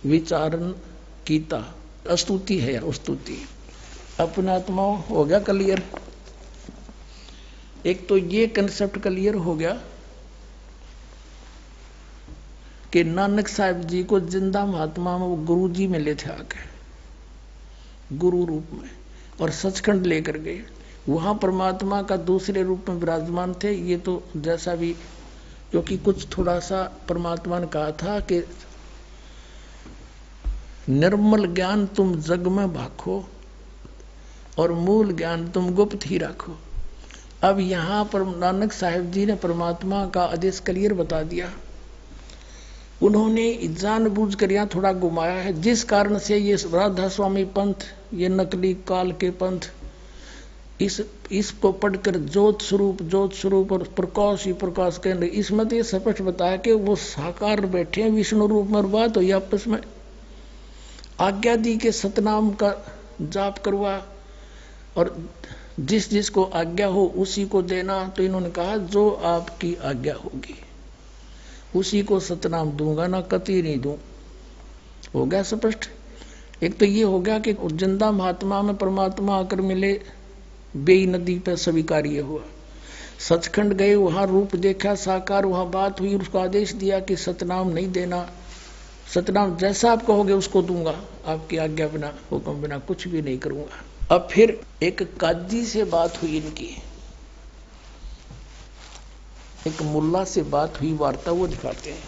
S2: विचारण कीता। स्तुति है या स्तुति। अपना आत्मा हो गया क्लियर। एक तो ये कंसेप्ट क्लियर हो गया कि नानक साहिब जी को जिंदा महात्मा में वो गुरु जी मिले थे आके गुरु रूप में, और सचखंड लेकर गए। वहां परमात्मा का दूसरे रूप में विराजमान थे। ये तो जैसा भी, क्योंकि कुछ थोड़ा सा परमात्मा ने कहा था कि निर्मल ज्ञान तुम जग में भाखो और मूल ज्ञान तुम गुप्त ही रखो। अब यहाँ पर नानक साहिब जी ने परमात्मा का आदेश क्लियर बता दिया। उन्होंने जानबूझ कर यहाँ थोड़ा घुमाया है, जिस कारण से ये राधा स्वामी पंथ, ये नकली काल के पंथ, इसको पढ़कर ज्योत स्वरूप और प्रकाश ही प्रकाश के, इसमें तो ये स्पष्ट बताया कि वो साकार बैठे हैं विष्णु रूप में, और बात हुई आपस में आज्ञा दी के सतनाम का जाप करवा, और जिस जिसको आज्ञा हो उसी को देना। तो इन्होंने कहा जो आपकी आज्ञा होगी उसी को सतनाम दूंगा, ना कति नहीं दूं। हो गया स्पष्ट। एक तो ये हो गया कि जिंदा महात्मा में परमात्मा आकर मिले, बेई नदी पर स्वीकार्य हुआ। सचखंड गए, वहां रूप देखा साकार, वहां बात हुई, उसको आदेश दिया कि सतनाम नहीं देना, सतनाम जैसा आप कहोगे उसको दूंगा, आपकी आज्ञा बिना, हुक्म बिना कुछ भी नहीं करूंगा। अब फिर एक काजी से बात हुई इनकी, एक मुल्ला से बात हुई, वार्ता वो दिखाते हैं।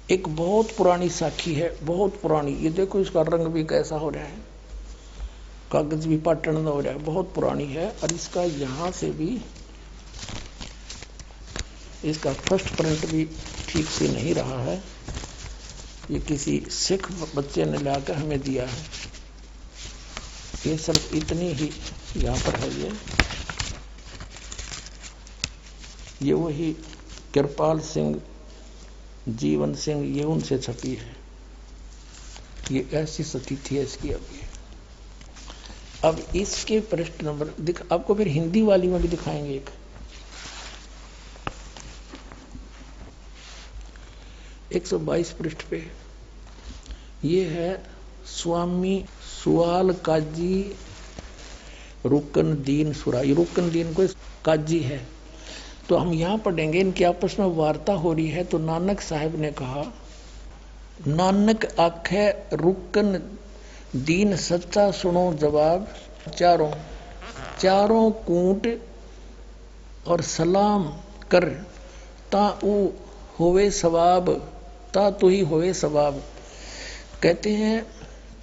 S2: एक बहुत पुरानी साखी है, बहुत पुरानी, ये देखो इसका रंग भी कैसा हो रहा है, कागज भी पाटन हो रहा है, बहुत पुरानी है। और इसका यहाँ से भी इसका फर्स्ट प्रिंट भी ठीक से नहीं रहा है, ये किसी सिख बच्चे ने लाकर हमें दिया है। ये सिर्फ इतनी ही यहाँ पर है, ये वही कृपाल सिंह, जीवन सिंह, ये उनसे छपी है। ये ऐसी स्थिति है इसकी। अब इसके पृष्ठ नंबर आपको फिर हिंदी वाली में भी दिखाएंगे। एक 122 पृष्ठ पे ये है स्वामी सुआल काजी रुकन दीन सुरा। ये रुकन दीन को काजी है। तो हम यहाँ पढ़ेंगे, इनकी आपस में वार्ता हो रही है। तो नानक साहब ने कहा, नानक आखे रुकन दीन सच्चा सुनो जवाब, चारों कूट और सलाम कर, ता ऊ होवे सवाब, ता तू ही होवे सवाब। कहते हैं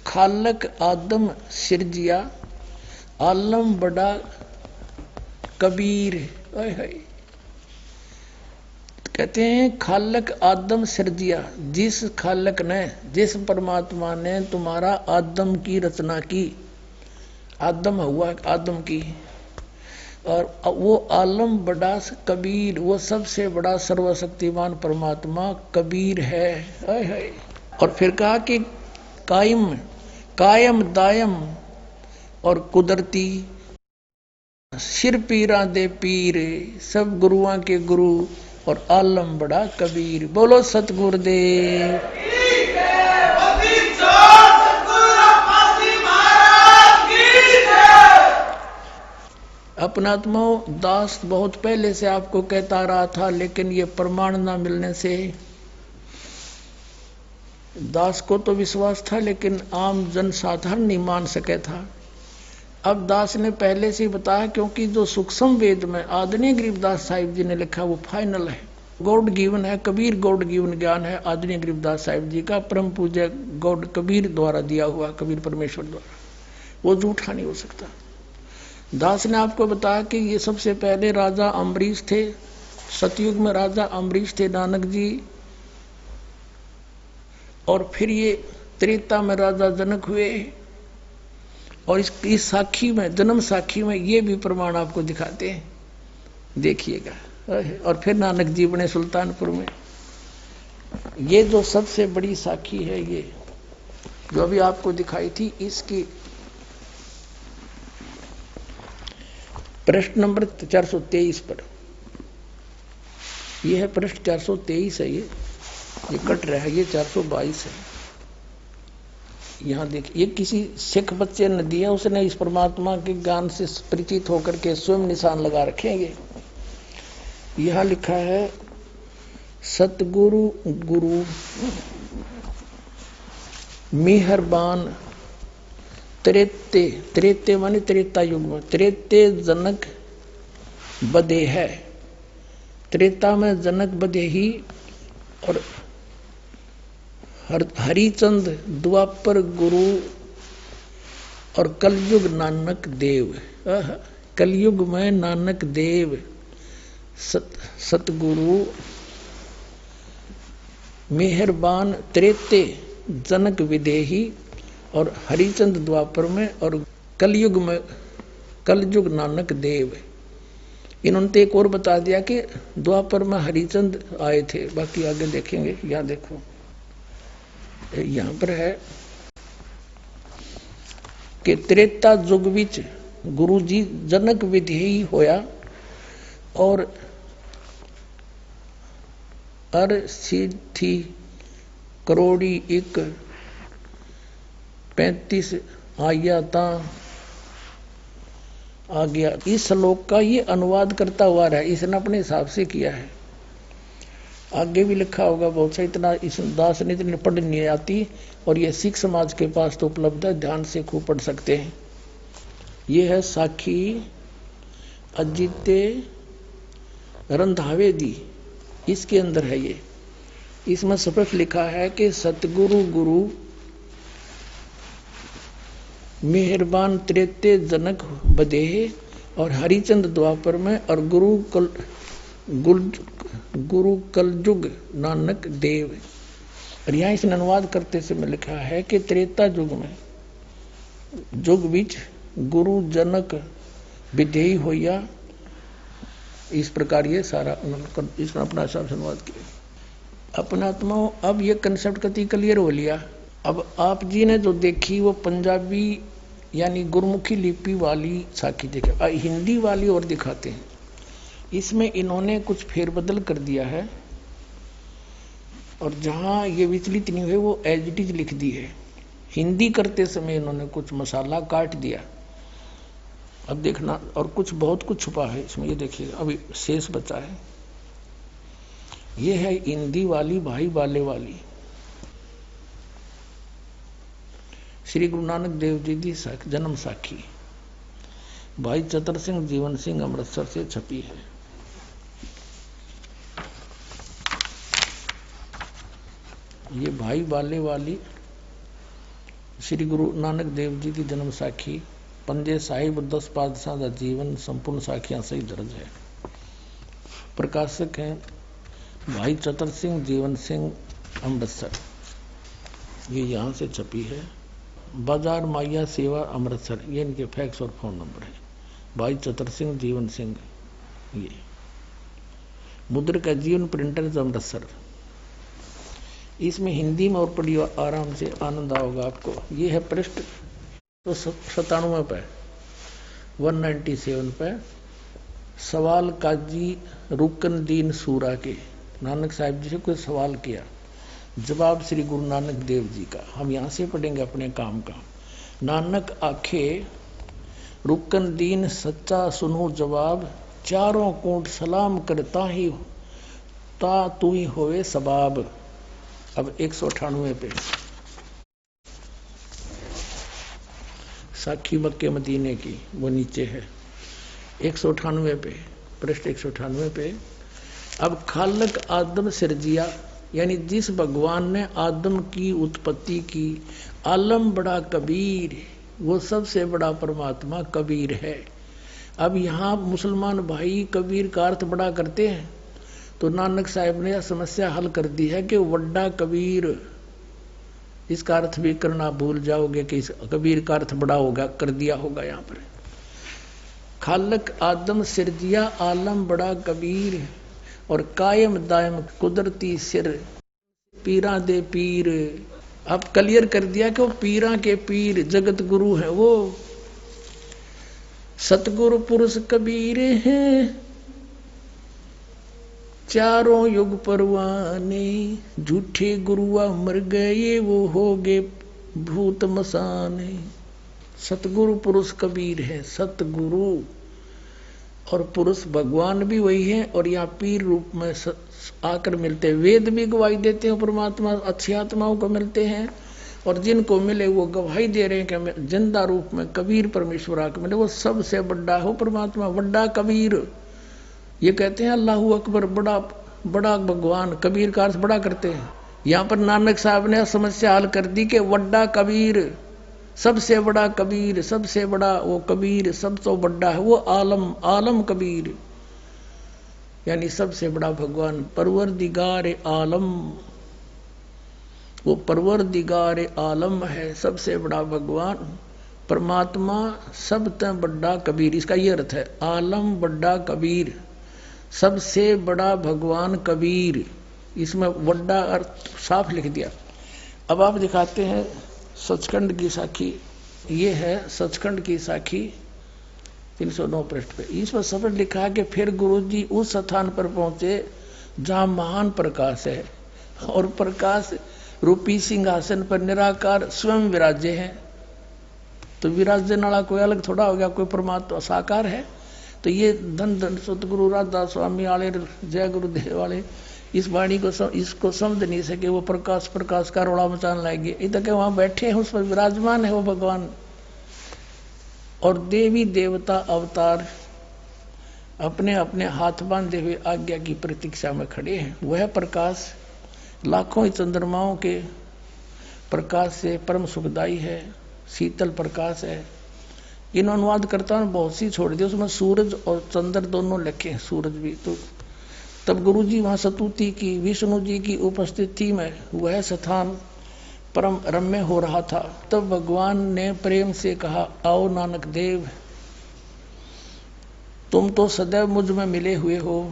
S2: खालक आदम सिरजिया, आलम बड़ा कबीर। कहते हैं खालक आदम सिरजिया, जिस खालक ने, जिस परमात्मा ने तुम्हारा आदम की रचना की, आदम हुआ आदम की, और वो आलम बड़ा कबीर, वो सबसे बड़ा सर्वशक्तिमान परमात्मा कबीर है। और फिर कहा कि कायम दायम और कुदरती, सिर पीरा दे पीर, सब गुरुआं के गुरु, और आलम बड़ा कबीर। बोलो सतगुरुदेव। अपनात्मा दास बहुत पहले से आपको कहता रहा था, लेकिन ये प्रमाण ना मिलने से दास को तो विश्वास था, लेकिन आम जनसाधारण नहीं मान सके था। अब दास ने पहले से बताया, क्योंकि जो सूक्ष्म वेद में आदरणीय गरीबदास साहिब जी ने लिखा वो फाइनल है, गॉड गिवन है, कबीर गॉड गिवन ज्ञान है आदरणीय गरीबदास साहिब जी का, परम पूज्य गॉड कबीर द्वारा दिया हुआ, कबीर परमेश्वर द्वारा, वो झूठा नहीं हो सकता। दास ने आपको बताया कि ये सबसे पहले राजा अम्बरीश थे, सतयुग में राजा अम्बरीश थे नानक जी, और फिर ये त्रेता में राजा जनक हुए। और इस साखी में, जन्म साखी में ये भी प्रमाण आपको दिखाते हैं, देखिएगा। और फिर नानक जी बने सुल्तानपुर में। ये जो सबसे बड़ी साखी है, ये जो अभी आपको दिखाई थी, इसकी पृष्ठ नंबर 423 पर, यह है पृष्ठ 423 है, ये कट रहा है, ये 422 है। यहाँ देखिए, ये किसी सिख बच्चे ने दिया, उसने इस परमात्मा के ज्ञान से परिचित होकर के स्वयं निशान लगा रखेंगे। यहाँ लिखा है सतगुरु गुरु मेहरबान त्रेते माने त्रेता युग में, त्रेते जनक बदे है, त्रेता में जनक बदे ही, और हरिचंद द्वापर गुरु, और कलयुग नानक देव। कलयुग में नानक देव सतगुरु मेहरबान त्रेते जनक विदेही और हरिचंद द्वापर में और कलयुग में कलयुग नानक देव। इन्होंने तो एक और बता दिया कि द्वापर में हरिचंद आए थे, बाकी आगे देखेंगे। यहाँ देखो, यहाँ पर है कि त्रेता युग विच गुरु जी जनक विधेयी होया और अर सिद्धि करोड़ी एक 35 आया ता आ गया। इस श्लोक का ये अनुवाद करता हुआ रहा, इसने अपने हिसाब से किया है। आगे भी लिखा होगा बहुत सा, इतना इस दास ने इतनी पढ़ नहीं आती और ये सिख समाज के पास तो उपलब्ध है, ध्यान से खूब पढ़ सकते हैं। ये है साखी अजिते रंधावेदी, इसके अंदर है ये। इसमें स्पष्ट लिखा है कि सतगुरु गुरु मेहरबान त्रेते जनक बदेह और हरिचंद द्वापर में और गुरु कलयुग नानक देव। और यहाँ इसने अनुवाद करते समय लिखा है कि त्रेता युग में युग बीच गुरु जनक विधेयी होया। इस प्रकार ये सारा उन्होंने इसमें अपना हिसाब से अनुवाद किया। अपना आत्माओं, अब ये कंसेप्ट कति क्लियर हो लिया। अब आप जी ने जो देखी वो पंजाबी यानी गुरमुखी लिपि वाली साखी देखी, हिंदी वाली और दिखाते हैं। इसमें इन्होंने कुछ फेरबदल कर दिया है और जहाँ ये विचलित नहीं हुए वो एज इट इज लिख दी है। हिंदी करते समय इन्होंने कुछ मसाला काट दिया, अब देखना, और कुछ बहुत कुछ छुपा है इसमें, ये देखिए अभी शेष बचा है। ये है हिंदी वाली भाई बाले वाली श्री गुरु नानक देव जी की जन्म साखी, भाई चतर सिंह जीवन सिंह अमृतसर से छपी है। ये भाई बाले वाली श्री गुरु नानक देव जी की जन्म साखी, पंजे साहिब 10 पातशाह का जीवन संपूर्ण साखियां सही दर्ज है। प्रकाशक हैं भाई चतर सिंह जीवन सिंह अमृतसर, ये यहाँ से छपी है। बाजार माया सेवा अमृतसर, ये इनके फैक्स और फोन नंबर है। भाई चतर सिंह जीवन सिंह, ये मुद्र का जीवन प्रिंटर्स अमृतसर। इसमें हिंदी में और पढ़ी आराम से आनंद आओगा आपको। ये है पृष्ठ 97 पे 197 पे, सवाल काजी रुकनदीन सूरा के। नानक साहिब जी से कोई सवाल किया, जवाब श्री गुरु नानक देव जी का। हम यहाँ से पढ़ेंगे अपने काम का। नानक आखे रुकनदीन सच्चा सुनो जवाब, चारों कोट सलाम करता ही ता तू ही होवे सबाब। अब 198 पे साखी मक्के मदीने की, वो नीचे है 198 पे, पृष्ठ 198 पे। अब खालक आदम सिरजिया, यानी जिस भगवान ने आदम की उत्पत्ति की, आलम बड़ा कबीर, वो सबसे बड़ा परमात्मा कबीर है। अब यहाँ मुसलमान भाई कबीर का अर्थ बड़ा करते हैं, तो नानक साहब ने यह समस्या हल कर दी है कि वड्डा कबीर, इसका अर्थ भी करना भूल जाओगे कि इस कबीर का अर्थ बड़ा होगा, कर दिया होगा यहाँ पर। खालक आदम सिरजिया आलम बड़ा कबीर और कायम दायम कुदरती सिर पीरा दे पीर। अब क्लियर कर दिया कि वो पीरा के पीर जगत गुरु है, वो सतगुरु पुरुष कबीर हैं, चारों युग परवाने, झूठे गुरुआ मर गए वो हो गए भूत मसाने। सतगुरु पुरुष कबीर है, सतगुरु और पुरुष भगवान भी वही है, और यहाँ पीर रूप में आकर मिलते हैं। वेद भी गवाही देते हैं परमात्मा अच्छी आत्माओं को मिलते हैं, और जिनको मिले वो गवाही दे रहे हैं कि जिंदा रूप में कबीर परमेश्वर आकर मिले, वो सबसे बड़ा हो परमात्मा, बड़ा कबीर। ये कहते हैं अल्लाहू अकबर, बड़ा बड़ा भगवान, कबीर का अर्थ बड़ा करते हैं। यहाँ पर नानक साहब ने समस्या हल कर दी कि वड्डा कबीर सबसे बड़ा कबीर, सबसे बड़ा वो कबीर, सब तो बड़ा है वो आलम, आलम कबीर, यानी सबसे बड़ा भगवान परवरदिगार आलम, वो परवरदिगार आलम है, सबसे बड़ा भगवान परमात्मा, सब तय बड़ा कबीर। इसका ये अर्थ है, आलम बड़ा कबीर, सबसे बड़ा भगवान कबीर, इसमें बड़ा अर्थ साफ लिख दिया। अब आप दिखाते हैं सचखंड की साखी, ये है सचखंड की साखी 309 पृष्ठ पे। इसमें स्पष्ट लिखा है कि फिर गुरुजी उस स्थान पर पहुंचे जहां महान प्रकाश है और प्रकाश रूपी सिंहासन पर निराकार स्वयं विराजे हैं। तो विराजने वाला कोई अलग थोड़ा हो गया, कोई परमात्मा साकार है। तो ये धन धन सतगुरु राधा स्वामी वाले, जय गुरुदेव वाले इस वाणी को इसको समझ नहीं सके। वो प्रकाश प्रकाश का रोड़ा मचाने लाएंगे, इधर के वहां बैठे हैं, उस पर विराजमान है वो भगवान। और देवी देवता अवतार अपने अपने हाथ बांधे हुए आज्ञा की प्रतीक्षा में खड़े हैं। वह प्रकाश लाखों ही चंद्रमाओं के प्रकाश से परम सुखदायी है, शीतल प्रकाश है। इन अनुवादकर्ताओं ने बहुत सी छोड़ दी, उसमें सूरज और चंद्र दोनों लिखे, सूरज भी। तो तब गुरुजी वहां स्तुति की, विष्णु जी की उपस्थिति में वह स्थान परम रम्य हो रहा था। तब भगवान ने प्रेम से कहा, आओ नानक देव, तुम तो सदैव मुझ में मिले हुए हो,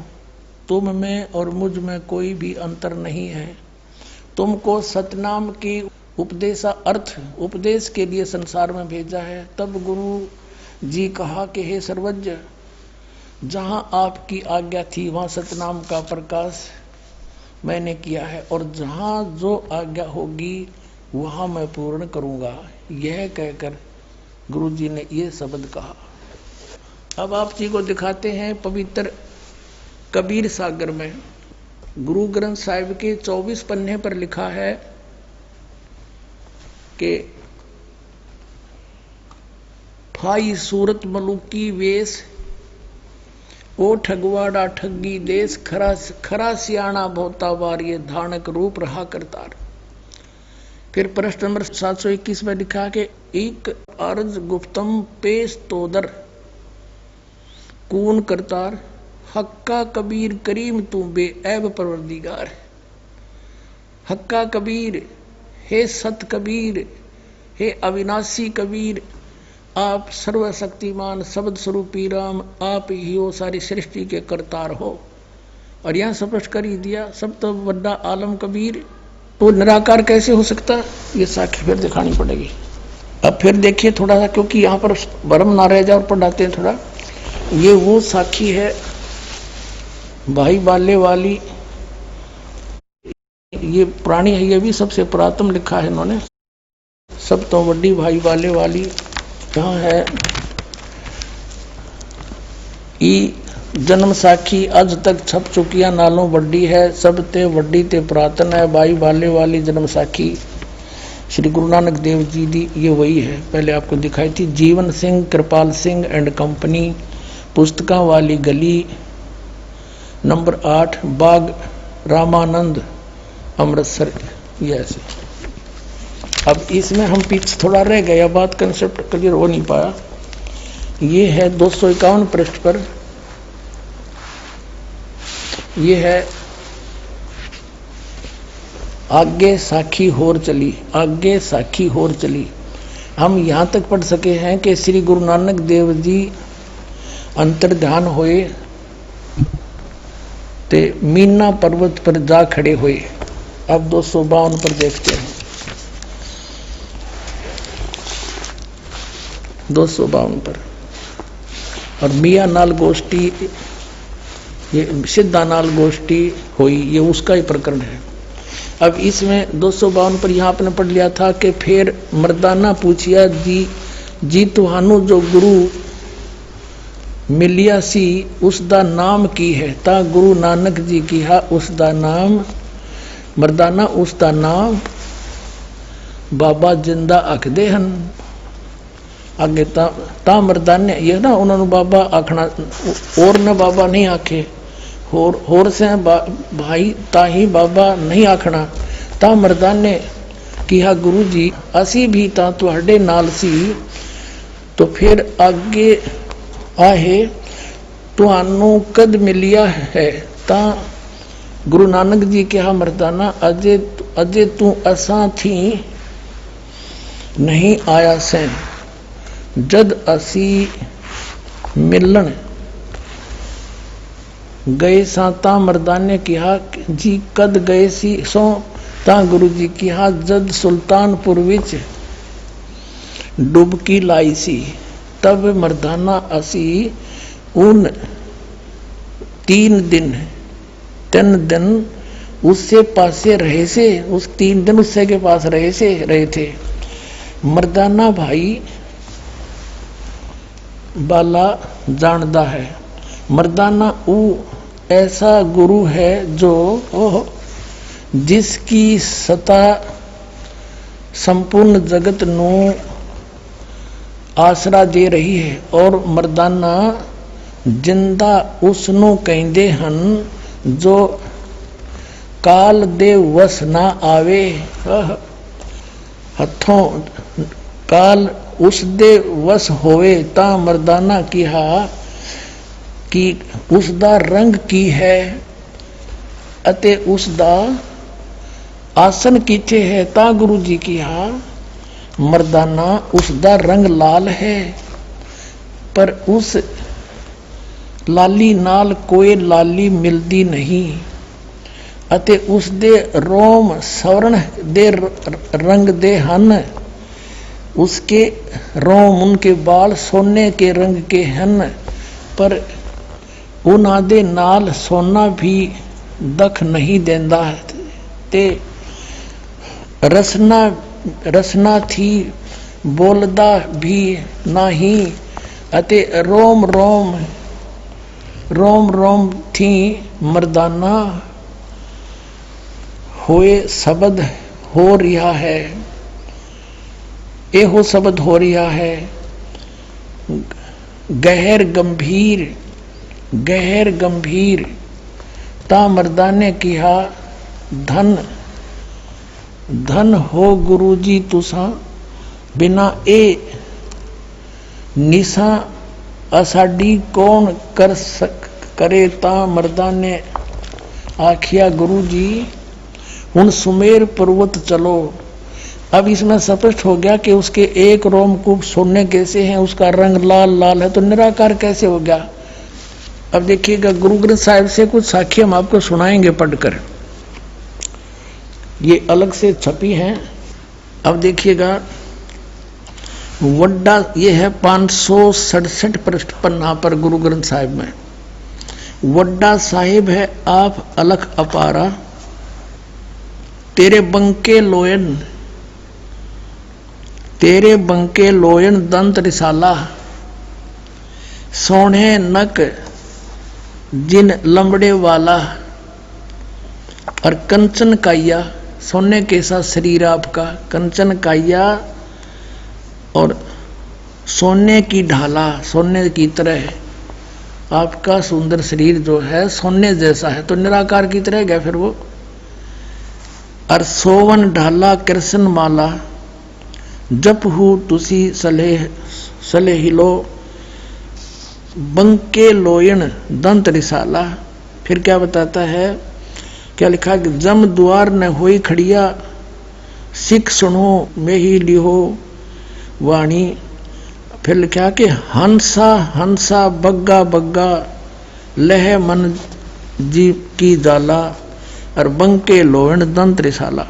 S2: तुम में और मुझ में कोई भी अंतर नहीं है। तुमको सतनाम की उपदेश के लिए संसार में भेजा है। तब गुरु जी कहा कि हे सर्वज्ञ, जहां आपकी आज्ञा थी वहां सतनाम का प्रकाश मैंने किया है, और जहां जो आज्ञा होगी वहां मैं पूर्ण करूंगा। यह कहकर गुरु जी ने ये शब्द कहा। अब आप जी को दिखाते हैं पवित्र कबीर सागर में गुरु ग्रंथ साहिब के 24 पन्ने पर लिखा है कि फाई सूरत मलुकी वेश, ओ ठगवाड़ा ठगी देश, खरा सियाणा बहुता बार ये धानक रूप रहा करतार। फिर प्रश्न नंबर 721 में लिखा कि एक अर्ज गुप्तम पेश तोदर कून करतार, हक्का कबीर करीम तू बे ऐब परवरदिगार। हक्का कबीर, हे सत कबीर, हे अविनाशी कबीर, आप सर्वशक्तिमान शब्द स्वरूपी राम, आप ही हो सारी सृष्टि के करतार हो। और यहाँ स्पष्ट कर ही दिया, सब तो बड़ा आलम कबीर, तो निराकार कैसे हो सकता, ये साखी फिर दिखानी पड़ेगी। अब फिर देखिए थोड़ा सा, क्योंकि यहाँ पर भ्रम ना रह जाए और पढ़ाते हैं थोड़ा। ये वो साखी है भाई बाले वाली, ये पुरानी है, ये भी सबसे पुरातन लिखा है इन्होंने, सब तो बड़ी भाई बाले वाली। यहाँ है ई जन्म साखी अज तक छप चुकिया नालों बड़ी है, सब ते बड़ी ते पुरातन है। भाई बाले वाली जन्म साखी श्री गुरु नानक देव जी दी, ये वही है, पहले आपको दिखाई थी। जीवन सिंह कृपाल सिंह एंड कंपनी, पुस्तका वाली गली, नंबर 8, बाग रामानंद, अमृतसर। ये ऐसे। अब इसमें हम पीछे थोड़ा रह गया, बात कंसेप्ट क्लियर हो नहीं पाया। ये है 251 पृष्ठ पर, ये है आगे साखी होर चली, आगे साखी होर चली। हम यहाँ तक पढ़ सके हैं कि श्री गुरु नानक देव जी अंतर्ध्यान होए ते मीना पर्वत पर जा खड़े हुए। अब 252 पर देखते हैं, 252 पर। और मियाँ नाल गोष्ठी, ये सिद्धा नाल गोष्ठी हुई, ये उसका ही प्रकरण है। अब इसमें 252 पर यहाँ आपने पढ़ लिया था कि फिर मर्दाना पूछिया जी तुहानू जो गुरु मिलिया सी उसका नाम की है। ता गुरु नानक जी की हा उसका नाम मर्दाना, उसका नाम बाबा जिंदा आखदे हन। आगे ता मर्दाने ये ना उन्होंने बाबा आखना, और ने बाबा नहीं आखे, होर से भाई ता ही बाबा नहीं आखना। ता मर्दाने कि हाँ गुरु जी असी भी तां तुहाडे नाल सी। तो फिर आगे आहे तुहानू कद मिलिया है। तां गुरु नानक जी कहा मर्दाना अजे तू असां थी नहीं आया सैं। जद असी मिलन गए सां तां मर्दाने कहा जी कद गए सी सो। तां गुरु जी कहा जद सुल्तानपुर विच डुबकी लाई सी। तब मर्दाना असी उन 3 दिन उससे पासे रहे से, उस 3 दिन उससे के पास रहे थे। मर्दाना भाई बाला जानदा है। मर्दाना वो ऐसा गुरु है जो जिसकी सत्ता संपूर्ण जगत नू आसरा दे रही है। और मर्दाना जिंदा उसनू कहंदे हन जो काल दे वस ना आवे। हथों काल उस दे वस होवे। ता मर्दाना कहा कि उसदा रंग की है अते उसदा आसन किथे है। ता गुरु जी कहा मर्दाना उसदा रंग लाल है, पर उस लाली नाल कोई लाली मिलदी नहीं। अते उस दे रोम स्वर्ण दे रंग दे हन। उसके रोम उनके बाल सोने के रंग के हन, पर उन्हां दे नाल सोना भी दख नहीं देंदा। ते रसना थी बोलदा भी नहीं। अते रोम रोम थी मर्दाना होए शब्द हो रहा है। एहो शब्द हो रहा है गहर गंभीर। ता मर्दाने कहा धन हो गुरु जी तुसा बिना ए निशा असाडी कौन करे। ता मर्दाने आखिया गुरु जी हुन सुमेर पर्वत चलो। अब इसमें स्पष्ट हो गया कि उसके एक रोमकूप सोने कैसे हैं, उसका रंग लाल है, तो निराकार कैसे हो गया। अब देखिएगा गुरु ग्रंथ साहिब से कुछ साखी हम आपको सुनाएंगे पढ़कर, ये अलग से छपी हैं। अब देखिएगा वड्डा ये है 567 पृष्ठ पन्ना पर गुरु ग्रंथ साहिब में। वड्डा साहिब है आप अलख अपारा तेरे बंके लोयन दंत रिसाला। सोने नक जिन लंबड़े वाला और कंचन काया। सोने के साथ शरीर आपका कंचन काया और सोने की ढाला, सोने की तरह आपका सुंदर शरीर जो है सोने जैसा है, तो निराकार की तरह गया फिर वो। और सोवन ढाला कृष्ण माला जप हूँ तुसी सले हिलो बंके लोयन दंत रिसाला। फिर क्या बताता है, क्या लिखा कि जम द्वार न होई खड़िया सिख सुनो में ही लिहो वाणी। फिर लिखा कि हंसा बग्गा लह मन जी की जाला और बंके लोहन दंत रिसाला।